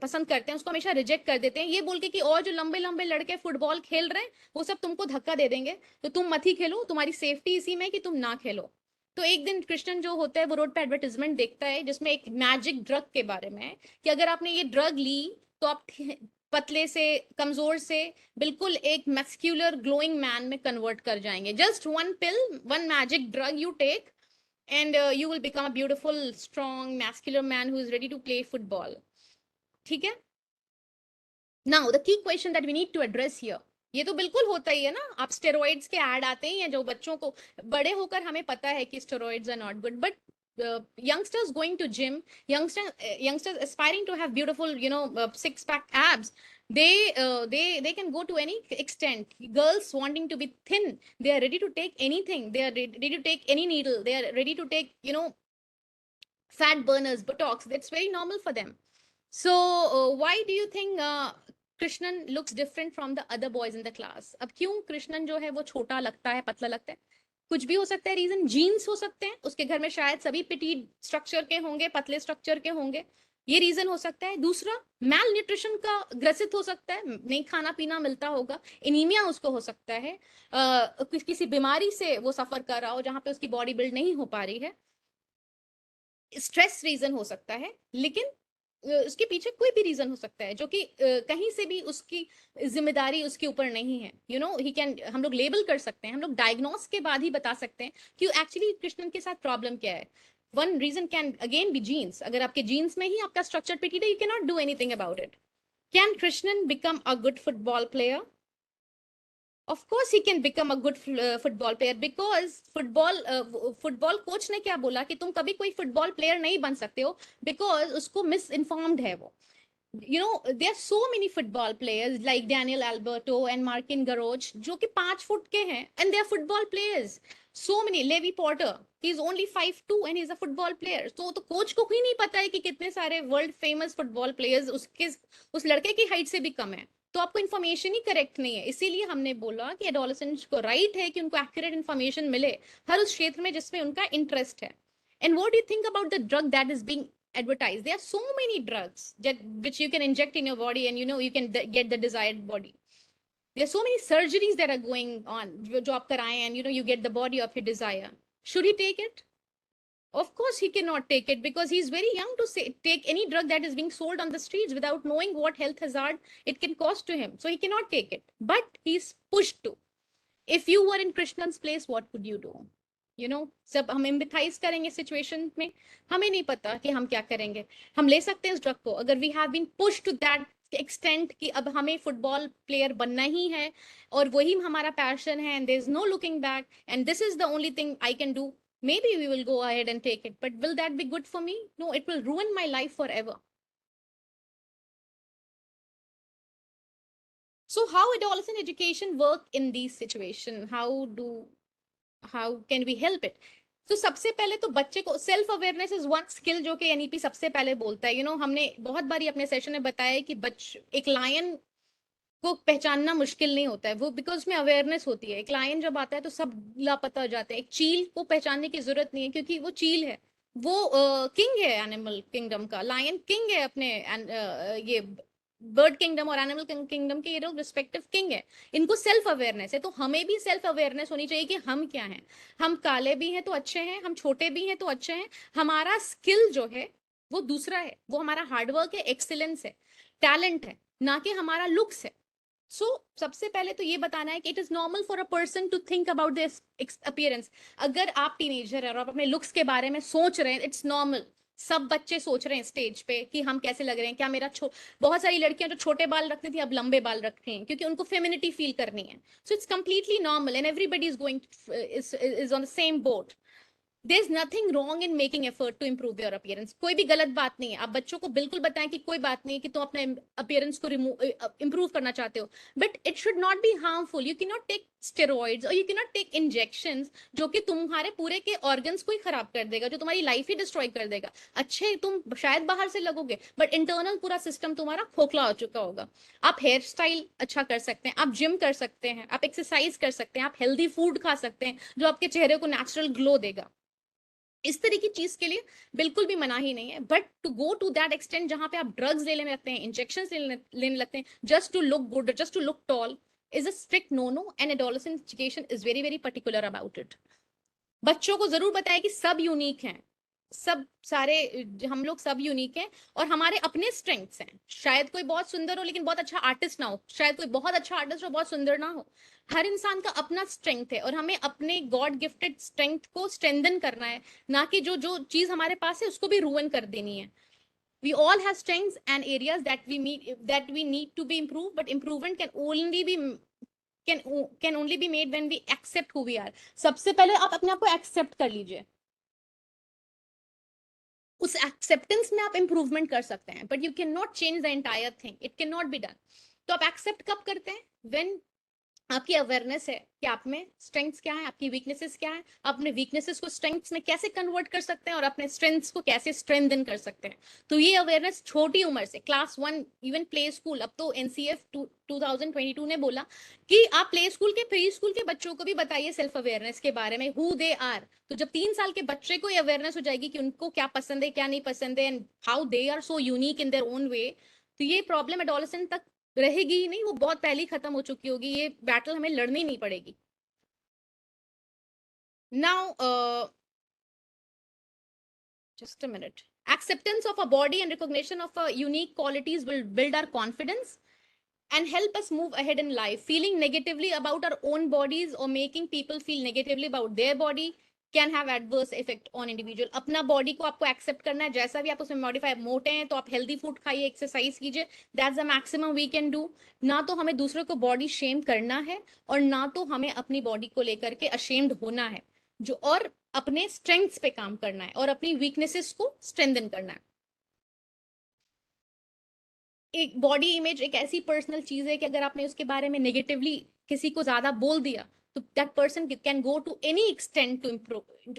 पसंद करते हैं, उसको हमेशा रिजेक्ट कर देते हैं, ये बोल के कि और जो लंबे लंबे लड़के फुटबॉल खेल रहे हैं वो सब तुमको धक्का दे देंगे, तो तुम मत ही खेलो, तुम्हारी सेफ्टी इसी में कि तुम ना खेलो. तो एक दिन कृष्णन जो होता है वो रोड पे एडवर्टीजमेंट देखता है जिसमें एक मैजिक ड्रग के बारे में है कि अगर आपने ये ड्रग ली तो आप पतले से, कमजोर से बिल्कुल एक मस्क्यूलर ग्लोइंग मैन में कन्वर्ट कर जाएंगे. Just one pill, one magic drug you take and you will become a beautiful strong muscular man who is ready to play football. ठीक है. Now the key question that we need to address here, ये तो बिल्कुल होता ही है ना, आप steroids के ऐड आते ही हैं जो बच्चों को, बड़े होकर हमें पता है कि steroids are not good, but youngsters going to gym, youngsters aspiring to have beautiful, you know, six pack abs, they can go to any extent. Girls wanting to be thin, they are ready to take anything, they are ready to take any needle, they are ready to take, you know, fat burners, botox, that's very normal for them. So why do you think Krishnan looks different from the other boys in the class? अब क्यों कृष्णन जो है वो छोटा लगता है, पतला लगता है? कुछ भी हो सकता है रीजन, जीन्स हो सकते हैं, उसके घर में शायद सभी पिटी स्ट्रक्चर के होंगे, पतले स्ट्रक्चर के होंगे, ये रीजन हो सकता है. दूसरा, मैल न्यूट्रिशन का ग्रसित हो सकता है, नहीं खाना पीना मिलता होगा, इनीमिया उसको हो सकता है, किसी बीमारी से वो सफर कर रहा हो जहां पे उसकी बॉडी बिल्ड नहीं हो पा रही है, स्ट्रेस रीजन हो सकता है, लेकिन उसके पीछे कोई भी रीजन हो सकता है जो कि कहीं से भी उसकी जिम्मेदारी उसके ऊपर नहीं है. यू नो, ही कैन, हम लोग लेबल कर सकते हैं, हम लोग डायग्नोस के बाद ही बता सकते हैं कि एक्चुअली कृष्णन के साथ प्रॉब्लम क्या है. One reason can again be genes. अगर आपके जीन्स में ही आपका स्ट्रक्चर पिटी है, you can not do anything about it. Can Krishnan become a good football player? Of course he can become a good football player, because football coach ने क्या बोला कि तुम कभी कोई football player नहीं बन सकते हो, because उसको misinformed है वो. You know, there are so many football players like Daniel Alberto and Martin Garroch जो कि 5 फुट के हैं and they are football players. So many, Levi Porter, he is only 5'2" and he is a football player. तो coach को ही नहीं पता है कि कितने सारे वर्ल्ड फेमस फुटबॉल प्लेयर्स उसके उस लड़के की हाइट से भी कम है. तो आपको इन्फॉर्मेशन ही करेक्ट नहीं है, इसीलिए हमने बोला कि एडोलेसेंट्स को राइट है कि उनको एक्यूरेट इन्फॉर्मेशन मिले हर उस क्षेत्र में जिसमें उनका इंटरेस्ट है. And what do you think about the drug that is being advertised? There are so many drugs that which you can inject in your body and you know you can get the desired body. There are so many surgeries that are going on jo aap karaye and you know you get the body of your desire. Should he take it? Of course he cannot take it, because he's very young to say, take any drug that is being sold on the streets without knowing what health hazard it can cause to him. So he cannot take it, but he's pushed to. If you were in Krishnan's place, what would you do? You know, सब हम empathise करेंगे situation में, हमें नहीं पता कि हम क्या करेंगे. हम ले सकते हैं इस ड्रग को अगर we have been push to that extent कि अब हमें फुटबॉल प्लेयर बनना ही है और वही हमारा पैशन है, and there is no looking back and this is the only thing I can do. Maybe we will go ahead and take it, but will that be good for me? No, it will ruin my life forever. So how adolescent education work in these situations? How do how can we help it? तो सबसे पहले तो बच्चे को self awareness is one skill जो कि NEP सबसे पहले बोलता है। हमने बहुत बारी अपने सेशन में बताया है कि एक लायन को पहचानना मुश्किल नहीं होता है, वो बिकॉज में अवेयरनेस होती है। एक लायन जब आता है तो सब लापता हो जाते हैं। एक चील को पहचानने की जरूरत नहीं है क्योंकि वो चील है, वो किंग है एनिमल किंगडम का, लायन किंग है अपने ये बर्ड किंगडम और एनिमल किंगडम के ये लोग रिस्पेक्टिव किंग है। इनको सेल्फ अवेयरनेस है, तो हमें भी सेल्फ अवेयरनेस होनी चाहिए कि हम क्या हैं। हम काले भी हैं तो अच्छे हैं, हम छोटे भी हैं तो अच्छे हैं। हमारा स्किल जो है वो दूसरा है, वो हमारा हार्डवर्क है, एक्सीलेंस है, टैलेंट है, ना कि हमारा लुक्स है। सबसे पहले तो ये बताना है कि it is normal for a person to think about this appearance. अगर आप टीनेजर है और आप अपने लुक्स के बारे में सोच रहे हैं, इट्स नॉर्मल। सब बच्चे सोच रहे हैं स्टेज पे कि हम कैसे लग रहे हैं, क्या मेरा बहुत सारी लड़कियां जो छोटे बाल रखती थी अब लंबे बाल रख रही हैं क्योंकि उनको फेमिनिटी फील करनी है। So it's completely normal and everybody is going is on the same boat. There is nothing wrong in making effort to improve your appearance. कोई भी गलत बात नहीं है। आप बच्चों को बिल्कुल बताएं कि कोई बात नहीं है कि तुम अपने अपीयरेंस को इम्प्रूव करना चाहते हो, but it should not be harmful. You can not take steroids और you can not take injections जो कि तुम्हारे पूरे के ऑर्गन्स को ही खराब कर देगा, जो तुम्हारी लाइफ ही डिस्ट्रॉय कर देगा। अच्छे तुम शायद बाहर से लगोगे बट इंटरनल पूरा सिस्टम तुम्हारा खोखला हो चुका होगा। आप हेयर स्टाइल अच्छा कर सकते हैं, आप जिम कर सकते हैं, आप एक्सरसाइज कर सकते हैं, आप हेल्दी फूड खा सकते हैं जो आपके चेहरे को नेचुरल ग्लो देगा। इस तरह की चीज के लिए बिल्कुल भी मना ही नहीं है, but to go to that extent जहां पे आप ड्रग्स लेने लगते हैं, इंजेक्शन लेने लगते हैं just to look good, just to look tall, is a strict no no and adolescent education is very very particular about it. बच्चों को जरूर बताया कि सब यूनिक हैं, सब सारे हम लोग सब यूनिक हैं और हमारे अपने स्ट्रेंथ्स हैं। शायद कोई बहुत सुंदर हो लेकिन बहुत अच्छा आर्टिस्ट ना हो, शायद कोई बहुत अच्छा आर्टिस्ट हो बहुत सुंदर ना हो। हर इंसान का अपना स्ट्रेंथ है और हमें अपने गॉड गिफ्टेड स्ट्रेंथ को स्ट्रेंथन करना है, ना कि जो जो चीज हमारे पास है उसको भी रुइन कर देनी है। We all have strengths and areas that we need to be improved, but improvement can only be made when we accept who we are. सबसे पहले आप अपने आप को एक्सेप्ट कर लीजिए, उस एक्सेप्टेंस में आप इंप्रूवमेंट कर सकते हैं, but you can not change the entire thing, it can not be done. तो आप एक्सेप्ट कब करते हैं? व्हेन आपकी अवेयरनेस है कि आप में स्ट्रेंथ्स क्या है, आपकी वीकनेसेस क्या है, अपने वीकनेसेस को स्ट्रेंथ्स में कैसे कन्वर्ट कर सकते हैं और अपने स्ट्रेंथ्स को कैसे स्ट्रेंथन कर सकते हैं। तो ये अवेयरनेस छोटी उम्र से, क्लास 1, इवन प्ले स्कूल, अब तो एनसीएफ 2022 ने बोला कि आप प्ले स्कूल के, प्री स्कूल के बच्चों को भी बताइए सेल्फ अवेयरनेस के बारे में, हु दे आर। तो जब 3 साल के बच्चे को ये अवेयरनेस हो जाएगी कि उनको क्या पसंद है क्या नहीं पसंद है and how they are so unique in their own way, तो ये प्रॉब्लम एडोलेसेंट तक रहेगी ही नहीं, वो बहुत पहले ही खत्म हो चुकी होगी। ये बैटल हमें लड़नी नहीं पड़ेगी। Now just a minute. Acceptance of a body and recognition of our unique qualities will build our confidence and help us move ahead in life. Feeling negatively about our own bodies or making people feel negatively about their body can have adverse effect on individual. अपना body को आपको accept करना है, जैसा भी आप उसमें modify, मोटे हैं तो आप हेल्दी फूड खाइए, एक्सरसाइज कीजिए, that's the maximum we can do. ना तो हमें दूसरों को बॉडी शेम करना है और ना तो हमें अपनी बॉडी को लेकर के अशेम्ड होना है, जो और अपने स्ट्रेंथ्स पे काम करना है और अपनी वीकनेसेस को स्ट्रेंथन करना है। एक बॉडी इमेज एक ऐसी पर्सनल चीज है कि अगर आपने उसके बारे में नेगेटिवली किसी को ज्यादा बोल दिया तो that person can go to any extent to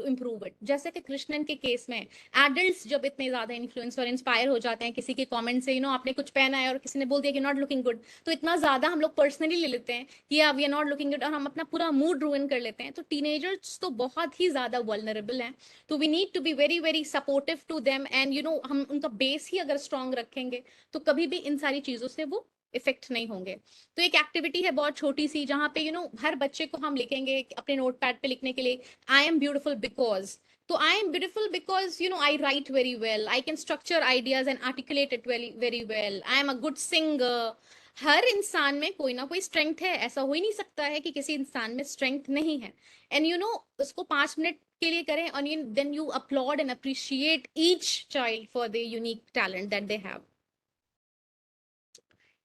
improve it. जैसे कि कृष्णन के केस में एडल्ट्स जब इतने ज्यादा इन्फ्लुएंस और इंस्पायर हो जाते हैं किसी के कमेंट से, आपने कुछ पहना है और किसी ने बोल दिया कि नॉट लुकिंग गुड, तो इतना ज्यादा हम लोग पर्सनली ले लेते हैं कि या we are not looking good और हम अपना पूरा मूड रूइन कर लेते हैं। तो टीनेजर्स तो बहुत ही ज्यादा वल्नरेबल हैं, तो we need to be very very supportive to them and हम उनका बेस ही अगर स्ट्रांग रखेंगे तो कभी भी इन सारी चीजों से वो इफेक्ट नहीं होंगे। तो एक एक्टिविटी है बहुत छोटी सी जहां पे हर बच्चे को हम लिखेंगे अपने नोट पैड पे लिखने के लिए, आई एम ब्यूटिफुल बिकॉज। तो I am beautiful because I write very well, I can structure ideas and articulate it very very well, I am a good singer. हर इंसान में कोई ना कोई स्ट्रेंथ है, ऐसा हो ही नहीं सकता है कि किसी इंसान में स्ट्रेंथ नहीं है। एंड उसको 5 मिनट के लिए करें और then you upload and appreciate each child for the unique talent that they have.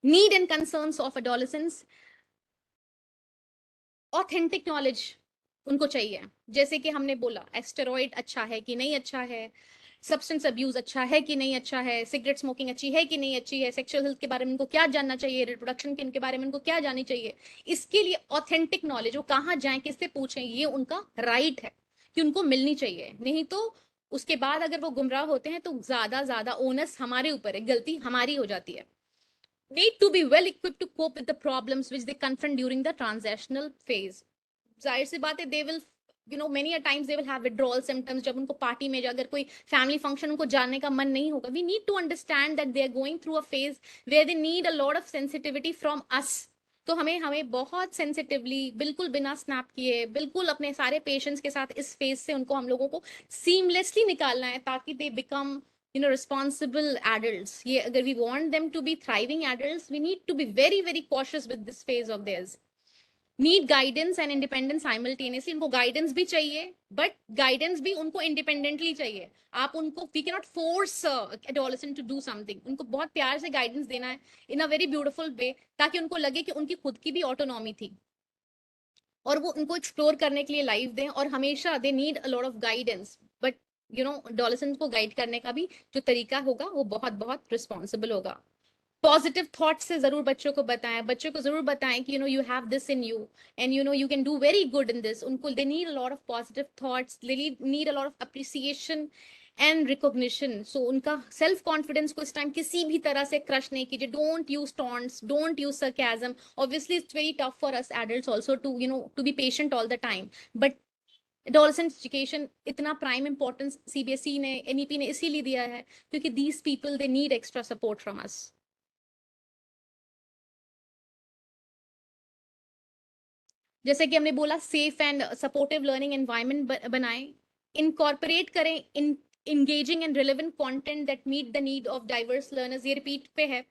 Need and concerns of adolescence, authentic knowledge उनको चाहिए। जैसे कि हमने बोला एस्टेरॉइड अच्छा है कि नहीं अच्छा है, सब्सटेंस अब्यूज अच्छा है कि नहीं अच्छा है, सिगरेट स्मोकिंग अच्छी है कि नहीं अच्छी है, सेक्सुअल हेल्थ के बारे में उनको क्या जानना चाहिए, रिप्रोडक्शन के इनके बारे में उनको क्या जाननी चाहिए। इसके लिए ऑथेंटिक नॉलेज, वो कहाँ जाए, किससे पूछें, ये उनका राइट है कि उनको मिलनी चाहिए। नहीं तो उसके बाद अगर वो गुमराह होते हैं तो ज्यादा ओनस हमारे ऊपर है, गलती हमारी हो जाती है। Need to be well equipped to cope with the problems which they confront during the transitional phase. जाहिर सी बात है, they will many a times they will have withdrawal symptoms। जब उनको पार्टी में अगर कोई फैमिली फंक्शन उनको जाने का मन नहीं होगा, we need to understand that they are going through a phase where they need a lot of sensitivity from us। तो हमें हमें बहुत सेंसिटिवली, बिल्कुल बिना स्नैप किए, बिल्कुल अपने सारे पेशेंट्स के साथ इस फेज से उनको हम लोगों को सीमलेसली निकालना है, ताकि दे बिकम responsible adults। ये अगर we want them to be thriving adults, we need to be very cautious with this phase of theirs। Need guidance and independence simultaneously. उनको गाइडेंस भी चाहिए, बट गाइडेंस भी उनको इंडिपेंडेंटली चाहिए। आप उनको, we can not force adolescent to do something. उनको बहुत प्यार से गाइडेंस देना है इन अ वेरी ब्यूटीफुल वे, ताकि उनको लगे कि उनकी खुद की भी ऑटोनॉमी थी और वो उनको एक्सप्लोर करने के लिए लाइफ दें। और हमेशा दे need a lot of guidance, but adolescent को गाइड करने का भी जो तरीका होगा वो बहुत बहुत रिस्पॉन्सिबल होगा। पॉजिटिव थॉट्स से जरूर बच्चों को बताएं, बच्चों को जरूर बताएं कि you have this in you and you can do very good in this. उनको they need a lot of positive thoughts, they need a lot of appreciation and recognition. So उनका सेल्फ कॉन्फिडेंस को इस time किसी भी तरह से crush नहीं कीजिए। Don't use taunts, don't use sarcasm. Obviously it's very tough for us adults also to to be patient all the time, but adolescent education इतना प्राइम इंपॉर्टेंस सीबीएसई ने, एनईपी ने इसीलिए दिया है क्योंकि these people they need extra support from us. जैसे कि हमने बोला, safe and supportive learning environment बनाएं, इनकॉर्पोरेट करें in engaging and relevant content that meet the need of diverse learners। ये रिपीट पे है।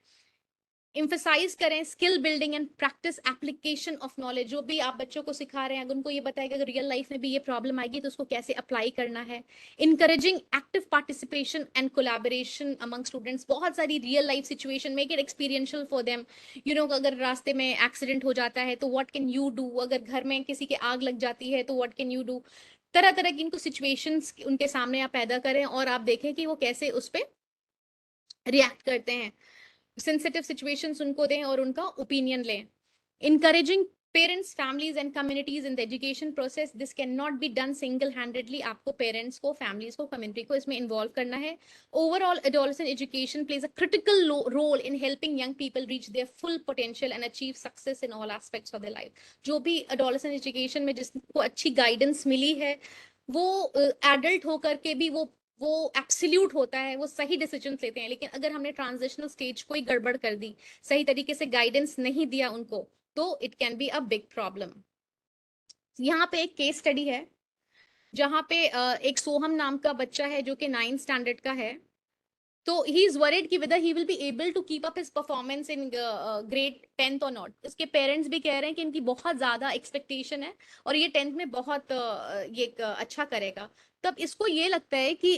इम्फेसाइज करें skill building and practice application of knowledge. जो भी आप बच्चों को सिखा रहे हैं, अगर उनको ये बताएगा अगर रियल लाइफ में भी ये प्रॉब्लम आएगी तो उसको कैसे अप्लाई करना है। Encouraging active participation and collaboration among students. बहुत सारी real life situation, make it experiential for them. अगर रास्ते में एक्सीडेंट हो जाता है तो व्हाट कैन यू डू, अगर घर में किसी के आग लग जाती है तो व्हाट कैन यू डू। तरह तरह की इनको सिचुएशंस उनके सामने आप पैदा करें और आप देखें कि वो कैसे उस पर रिएक्ट करते हैं। सेंसिटिव सिचुएशंस उनको दें और उनका ओपिनियन लें। encouraging parents, families and communities in the education process। this cannot be done single handedly। आपको पेरेंट्स को, फैमिलीज को, कम्युनिटी को इसमें इन्वॉल्व करना है। Overall adolescent education plays a critical role in helping young people reach their full potential and achieve success in all aspects of their life। जो भी adolescent education में जिसको अच्छी गाइडेंस मिली है, वो एडल्ट होकर के भी वो एब्सोल्यूट होता है, वो सही डिसीजन लेते हैं। लेकिन अगर हमने ट्रांजिशनल स्टेज को ही गड़बड़ कर दी, सही तरीके से गाइडेंस नहीं दिया उनको, तो it can be a big problem. यहाँ पे एक केस स्टडी है जहाँ पे एक सोहम नाम का बच्चा है जो कि 9th स्टैंडर्ड का है। तो ही इज वरीड कि whether he will be able to keep up his performance in grade 10th or not। इसके पेरेंट्स भी कह रहे हैं कि इनकी बहुत ज्यादा एक्सपेक्टेशन है और ये 10th में बहुत ये अच्छा करेगा। तब इसको ये लगता है कि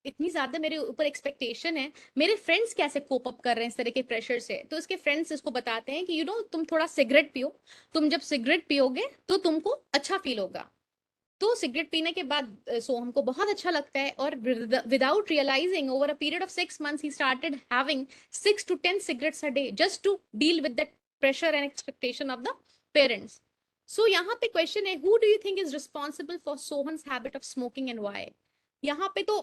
इतनी ज्यादा मेरे ऊपर एक्सपेक्टेशन है, मेरे फ्रेंड्स कैसे कोप अप कर रहे हैं इस तरह के प्रेशर से। तो इसके फ्रेंड्स इसको बताते हैं कि तुम थोड़ा सिगरेट पियो, तुम जब सिगरेट पियोगे तो तुमको अच्छा फील होगा। तो सिगरेट पीने के बाद सोहम को बहुत अच्छा लगता है और without realising over a period of 6 months ही started having 6 to 10 cigarettes a day just to deal with that pressure and expectation of the parents। So यहाँ पे क्वेश्चन है, who do you think is responsible for Soham's habit of smoking and why. यहाँ पे तो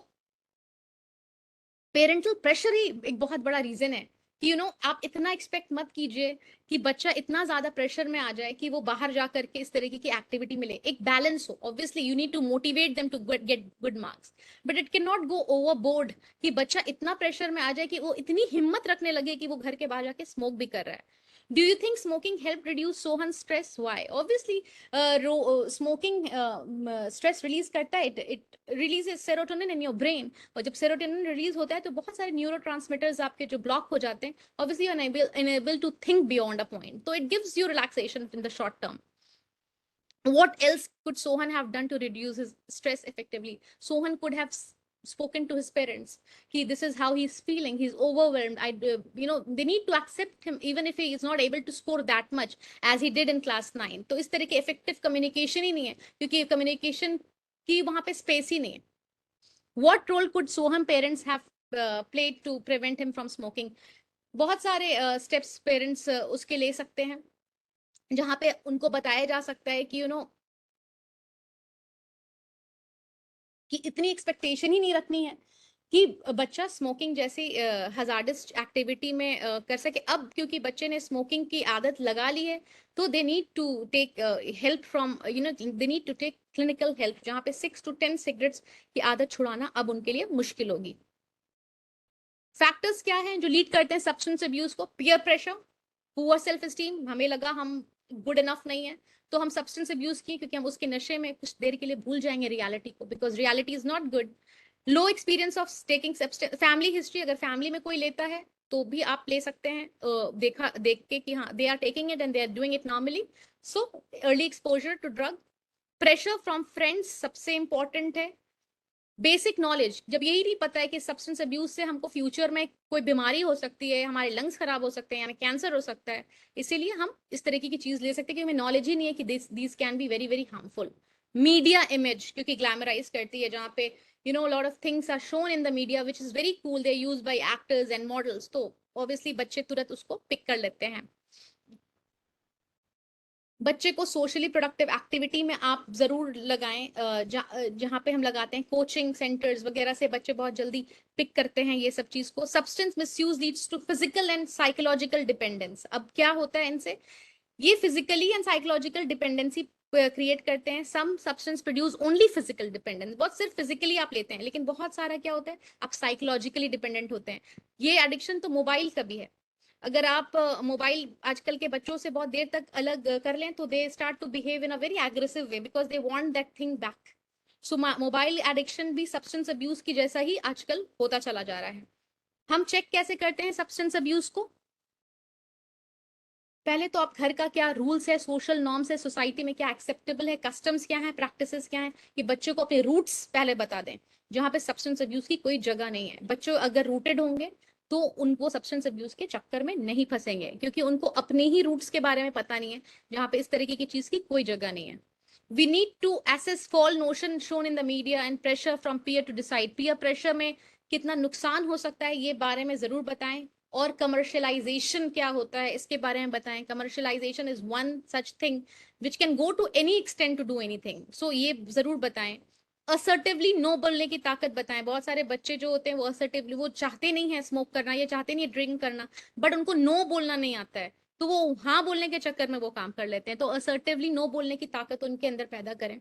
parental pressure ही एक बहुत बड़ा reason है कि आप इतना एक्सपेक्ट मत कीजिए कि बच्चा इतना ज्यादा प्रेशर में आ जाए कि वो बाहर जा करके इस तरीके की एक्टिविटी मिले। एक बैलेंस हो, obviously you need to motivate them to get good marks, but it can not go overboard कि बच्चा इतना प्रेशर में आ जाए कि वो इतनी हिम्मत रखने लगे कि वो घर के बाहर जाके स्मोक भी कर रहा है। Do you think smoking helped reduce Sohan's stress? Why? Obviously, smoking stress release करता है। It releases serotonin in your brain। और जब सेरोटोनिन रिलीज होता है तो बहुत सारे न्यूरोट्रांसमीटर्स आपके जो ब्लॉक हो जाते हैं, obviously unable to think beyond a point। तो it gives you relaxation in the short term। What else could Sohan have done to reduce his stress effectively? Sohan could have spoken to his parents. This is how he's feeling. He's overwhelmed. They need to accept him even if he is not able to score that much as he did in class 9। तो इस तरह के effective communication ही नहीं है, क्योंकि communication कि वहां पे स्पेस ही नहीं है. What role could Soham parents have played to prevent him from smoking? बहुत सारे स्टेप्स पेरेंट्स उसके ले सकते हैं, जहां पे उनको बताया जा सकता है कि कि इतनी एक्सपेक्टेशन ही नहीं रखनी है कि बच्चा स्मोकिंग जैसी हजार्डस एक्टिविटी में कर सके. अब क्योंकि बच्चे ने स्मोकिंग की आदत लगा ली है, तो they need to take help from they need to take clinical help, जहाँ पे 6 to 10 सिगरेट्स की आदत छुड़ाना अब उनके लिए मुश्किल होगी. फैक्टर्स क्या हैं जो लीड करते हैं सब्सटेंस अब्यूज को? Peer pressure, poor self esteem, हमें लगा हम गुड इनफ नहीं है तो हम सब्सटेंस अब्यूज किए, क्योंकि हम उसके नशे में कुछ देर के लिए भूल जाएंगे रियलिटी को, because reality is not good. Low experience of taking substance, family history, अगर फैमिली में कोई लेता है तो भी आप ले सकते हैं, देखा देख के कि हाँ they are taking it and they are doing it normally. So early exposure to drug. Pressure from friends सबसे इंपॉर्टेंट है. बेसिक नॉलेज, जब यही नहीं पता है कि सब्सटेंस अब्यूज से हमको फ्यूचर में कोई बीमारी हो सकती है, हमारे लंग्स खराब हो सकते हैं, हमें कैंसर हो सकता है, इसीलिए हम इस तरीके की चीज ले सकते हैं कि हमें नॉलेज ही नहीं है कि this can be very very harmful. Media image क्योंकि ग्लैमराइज करती है, जहाँ पे lot of things are shown in the media which is very cool, they use by actors and models, तो ऑब्वियसली बच्चे तुरंत उसको पिक कर लेते हैं. बच्चे को सोशली प्रोडक्टिव एक्टिविटी में आप जरूर लगाएं, जहाँ पे हम लगाते हैं कोचिंग सेंटर्स वगैरह से बच्चे बहुत जल्दी पिक करते हैं ये सब चीज को. Substance misuse leads to physical and psychological dependence. अब क्या होता है इनसे, ये physically and psychological dependency create करते हैं. Some substance produce only physical dependence, बहुत सिर्फ फिजिकली आप लेते हैं, लेकिन बहुत सारा क्या होता है आप साइकोलॉजिकली डिपेंडेंट होते हैं. ये एडिक्शन तो मोबाइल का भी है. अगर आप मोबाइल आजकल के बच्चों से बहुत देर तक अलग कर लें तो they start to behave in a very aggressive way because they want that thing back. So mobile addiction भी सब्सटेंस अब्यूज की जैसा ही आजकल होता चला जा रहा है. हम चेक कैसे करते हैं सब्सटेंस अब्यूज को? पहले तो आप घर का क्या रूल्स है, सोशल नॉर्म्स है, सोसाइटी में क्या एक्सेप्टेबल है, कस्टम्स क्या है, प्रैक्टिसेस क्या है, कि बच्चों को अपने रूट्स पहले बता दें, जहां पे सब्सटेंस अब्यूज की कोई जगह नहीं है. बच्चों अगर रूटेड होंगे तो उनको सब्सटेंस अब्यूज के चक्कर में नहीं फंसेंगे, क्योंकि उनको अपने ही रूट्स के बारे में पता नहीं है, जहां पे इस तरीके की चीज की कोई जगह नहीं है. We need to assess false notion shown in the media and pressure from peer to decide. Peer pressure में कितना नुकसान हो सकता है ये बारे में जरूर बताएं. और कमर्शलाइजेशन क्या होता है इसके बारे में बताएं. Commercialisation is one such thing which can go to any extent to do anything, so ये जरूर बताएं. असर्टिवली नो बोलने की ताकत बताएं. बहुत सारे बच्चे जो होते हैं वो असर्टिवली, वो चाहते नहीं है स्मोक करना या चाहते नहीं है ड्रिंक करना, बट उनको नो बोलना नहीं आता है, तो वो हाँ बोलने के चक्कर में वो काम कर लेते हैं. तो असर्टिवली नो बोलने की ताकत उनके अंदर पैदा करें.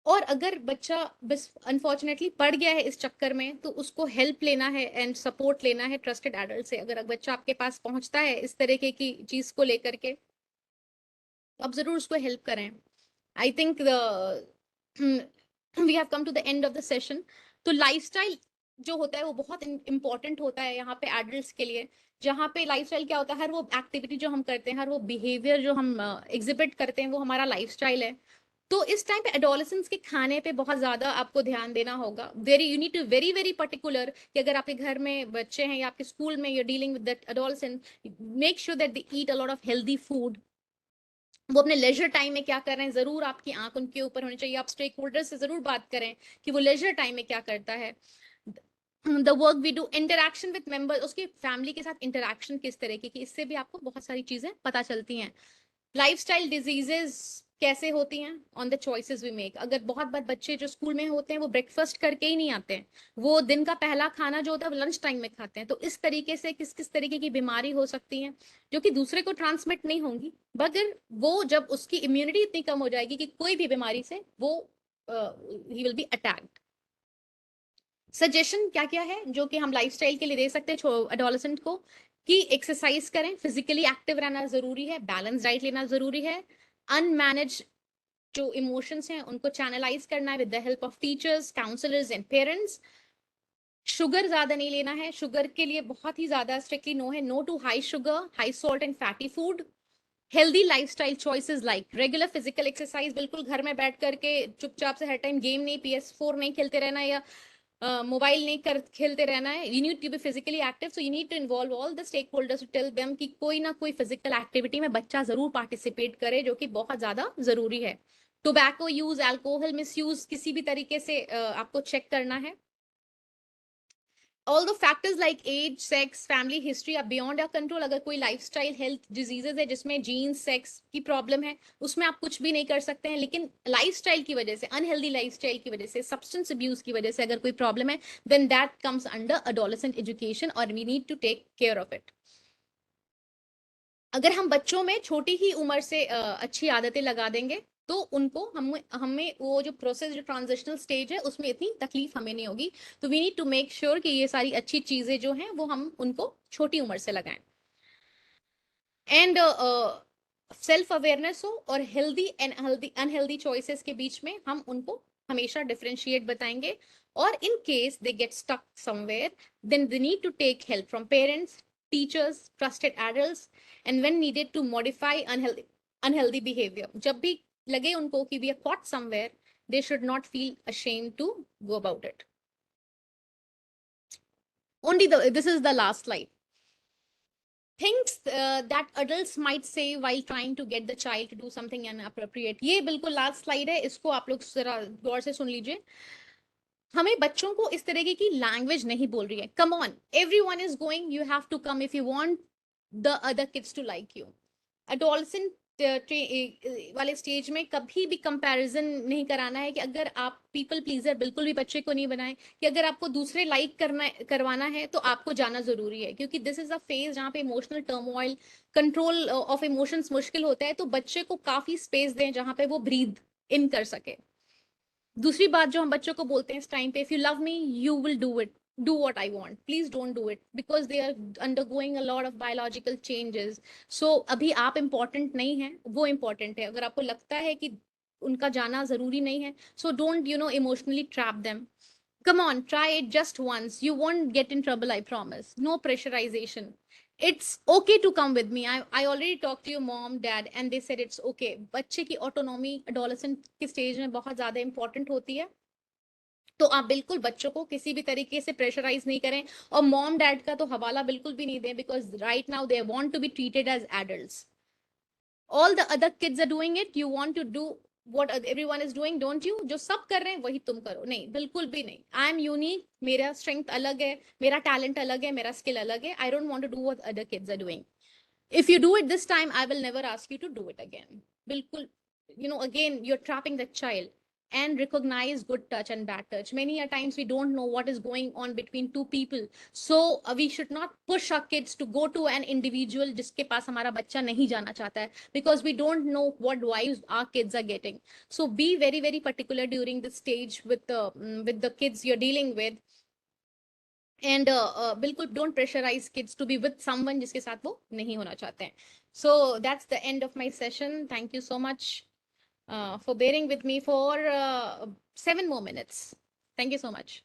और अगर बच्चा बस अनफॉर्चुनेटली पड़ गया है इस चक्कर में, तो उसको हेल्प लेना है एंड सपोर्ट लेना है ट्रस्टेड एडल्ट से. अगर बच्चा आपके पास पहुंचता है इस तरीके की चीज को लेकर के, तो आप जरूर उसको हेल्प करें. I think we have come to the end of the session. तो लाइफस्टाइल जो होता है वो बहुत इंपॉर्टेंट होता है यहाँ पे एडल्ट्स के लिए. जहाँ पे लाइफस्टाइल क्या होता है, हर वो एक्टिविटी जो हम करते हैं, हर वो बिहेवियर जो हम एग्जिबिट करते हैं, वो हमारा लाइफस्टाइल है. तो इस टाइम पे एडोलेसेंस के खाने पे बहुत ज्यादा आपको ध्यान देना होगा. Very you need to very very particular कि अगर आपके घर में बच्चे हैं या आपके स्कूल में you dealing with that adolescent, make sure that they eat a lot of healthy food. वो अपने लेजर टाइम में क्या कर रहे हैं, जरूर आपकी आंख उनके ऊपर होनी चाहिए. आप स्टेक होल्डर से जरूर बात करें कि वो लेजर टाइम में क्या करता है. The work we do, interaction with members, उसकी फैमिली के साथ इंटरेक्शन किस तरीके की, इससे भी आपको बहुत सारी चीजें पता चलती हैं. लाइफस्टाइल डिजीजेस कैसे होती हैं on the choices we make. अगर बहुत बार बच्चे जो स्कूल में होते हैं वो ब्रेकफास्ट करके ही नहीं आते हैं, वो दिन का पहला खाना जो होता है वो लंच टाइम में खाते हैं, तो इस तरीके से किस किस तरीके की बीमारी हो सकती है जो कि दूसरे को ट्रांसमिट नहीं होंगी, मगर वो जब उसकी इम्यूनिटी इतनी कम हो जाएगी कि कोई भी बीमारी से वो he will be attacked. Suggestion क्या क्या है जो कि हम लाइफस्टाइल के लिए दे सकते हैं एडोलेसेंट को, कि एक्सरसाइज करें, फिजिकली एक्टिव रहना जरूरी है, बैलेंस डाइट लेना जरूरी है, अनमैनेज जो इमोशंस हैं उनको चैनलाइज करना है with the help of teachers, counsellors and parents. Sugar ज्यादा नहीं लेना है, शुगर के लिए बहुत ही ज्यादा स्ट्रिक्टली नो है. No to high sugar, high salt and fatty food. Healthy lifestyle choices like regular physical exercise, बिल्कुल घर में बैठ करके चुपचाप से हर टाइम गेम नहीं, PS4 नहीं खेलते रहना या मोबाइल नहीं कर खेलते रहना है. You need to be physically active, so you need to involve all the stakeholders to tell them कि कोई ना कोई फिजिकल एक्टिविटी में बच्चा जरूर पार्टिसिपेट करे, जो कि बहुत ज्यादा जरूरी है. Tobacco use, alcohol miss use, किसी भी तरीके से आपको चेक करना है. All the factors like age, sex, family history are beyond our control. अगर कोई lifestyle health diseases है जिसमें genes, sex की problem है, उसमें आप कुछ भी नहीं कर सकते हैं. लेकिन lifestyle की वजह से, unhealthy lifestyle की वजह से, substance abuse की वजह से अगर कोई problem है, then that comes under adolescent education or we need to take care of it. अगर हम बच्चों में छोटी ही उम्र से अच्छी आदतें लगा देंगे तो उनको हमें वो जो प्रोसेस, जो ट्रांजिशनल स्टेज है, उसमें इतनी तकलीफ हमें नहीं होगी. तो we need to make sure कि ये सारी अच्छी चीजें जो हैं वो हम उनको छोटी उम्र से लगाएं. एंड सेल्फ अवेयरनेस हो और हेल्दी एंड अनहेल्दी चॉइसेस के बीच में हम उनको हमेशा डिफरेंशिएट बताएंगे. और in case they get stuck somewhere, then they need to take help from parents, teachers, trusted adults, and when needed to modify unhealthy behavior. जब भी लगे उनको कि we are caught somewhere, they should not feel ashamed to go about it. This is the last slide. Things that adults might say while trying to get the child to do something inappropriate. ये बिल्कुल last slide है, इसको आप लोग जरा गौर से सुन लीजिए. हमें बच्चों को इस तरीके की लैंग्वेज नहीं बोल रही है. Come on, everyone is going, you have to come if you want the other kids to like you. Adolescent वाले स्टेज में कभी भी कंपैरिजन नहीं कराना है कि अगर आप पीपल प्लीजर बिल्कुल भी बच्चे को नहीं बनाए, कि अगर आपको दूसरे लाइक करवाना है तो आपको जाना जरूरी है, क्योंकि दिस इज अ फेज जहाँ पे emotional turmoil, control of emotions मुश्किल होता है. तो बच्चे को काफी स्पेस दें जहाँ पे वो ब्रीथ इन कर सके. दूसरी बात जो हम बच्चों को बोलते हैं इस टाइम पे, if you love me you will do it, do what I want, please don't do it, because they are undergoing a lot of biological changes. So अभी आप important नहीं हैं, वो important है. अगर आपको लगता है कि उनका जाना जरूरी नहीं है, so don't emotionally trap them. Come on, try it just once. You won't get in trouble, I promise. No pressurization. It's okay to come with me. I already talked to your mom, dad, and they said it's okay. बच्चे की autonomy adolescent के stage में बहुत ज़्यादा important होती है. तो आप बिल्कुल बच्चों को किसी भी तरीके से प्रेशराइज नहीं करें, और मॉम डैड का तो हवाला बिल्कुल भी नहीं दें, because right now they want to be treated as adults. All the other kids are doing it, you want to do what everyone is doing, don't you? जो सब कर रहे हैं वही तुम करो. नहीं, बिल्कुल भी नहीं. आई एम यूनिक, मेरा स्ट्रेंथ अलग है, मेरा टैलेंट अलग है, मेरा स्किल अलग है. I don't want to do what other kids are doing. If you do it this time, I will never ask you to do it again. Bilkul, again, you're trapping the child. And recognize good touch and bad touch. Many a times we don't know what is going on between two people. So we should not push our kids to go to an individual जिसके पास हमारा बच्चा नहीं जाना चाहता है, because we don't know what vibes our kids are getting. So be very, very particular during this stage with the kids you're dealing with. And बिल्कुल don't pressurise kids to be with someone जिसके साथ वो नहीं होना चाहते हैं. So that's the end of my session. Thank you so much for bearing with me for 7 more minutes. Thank you so much.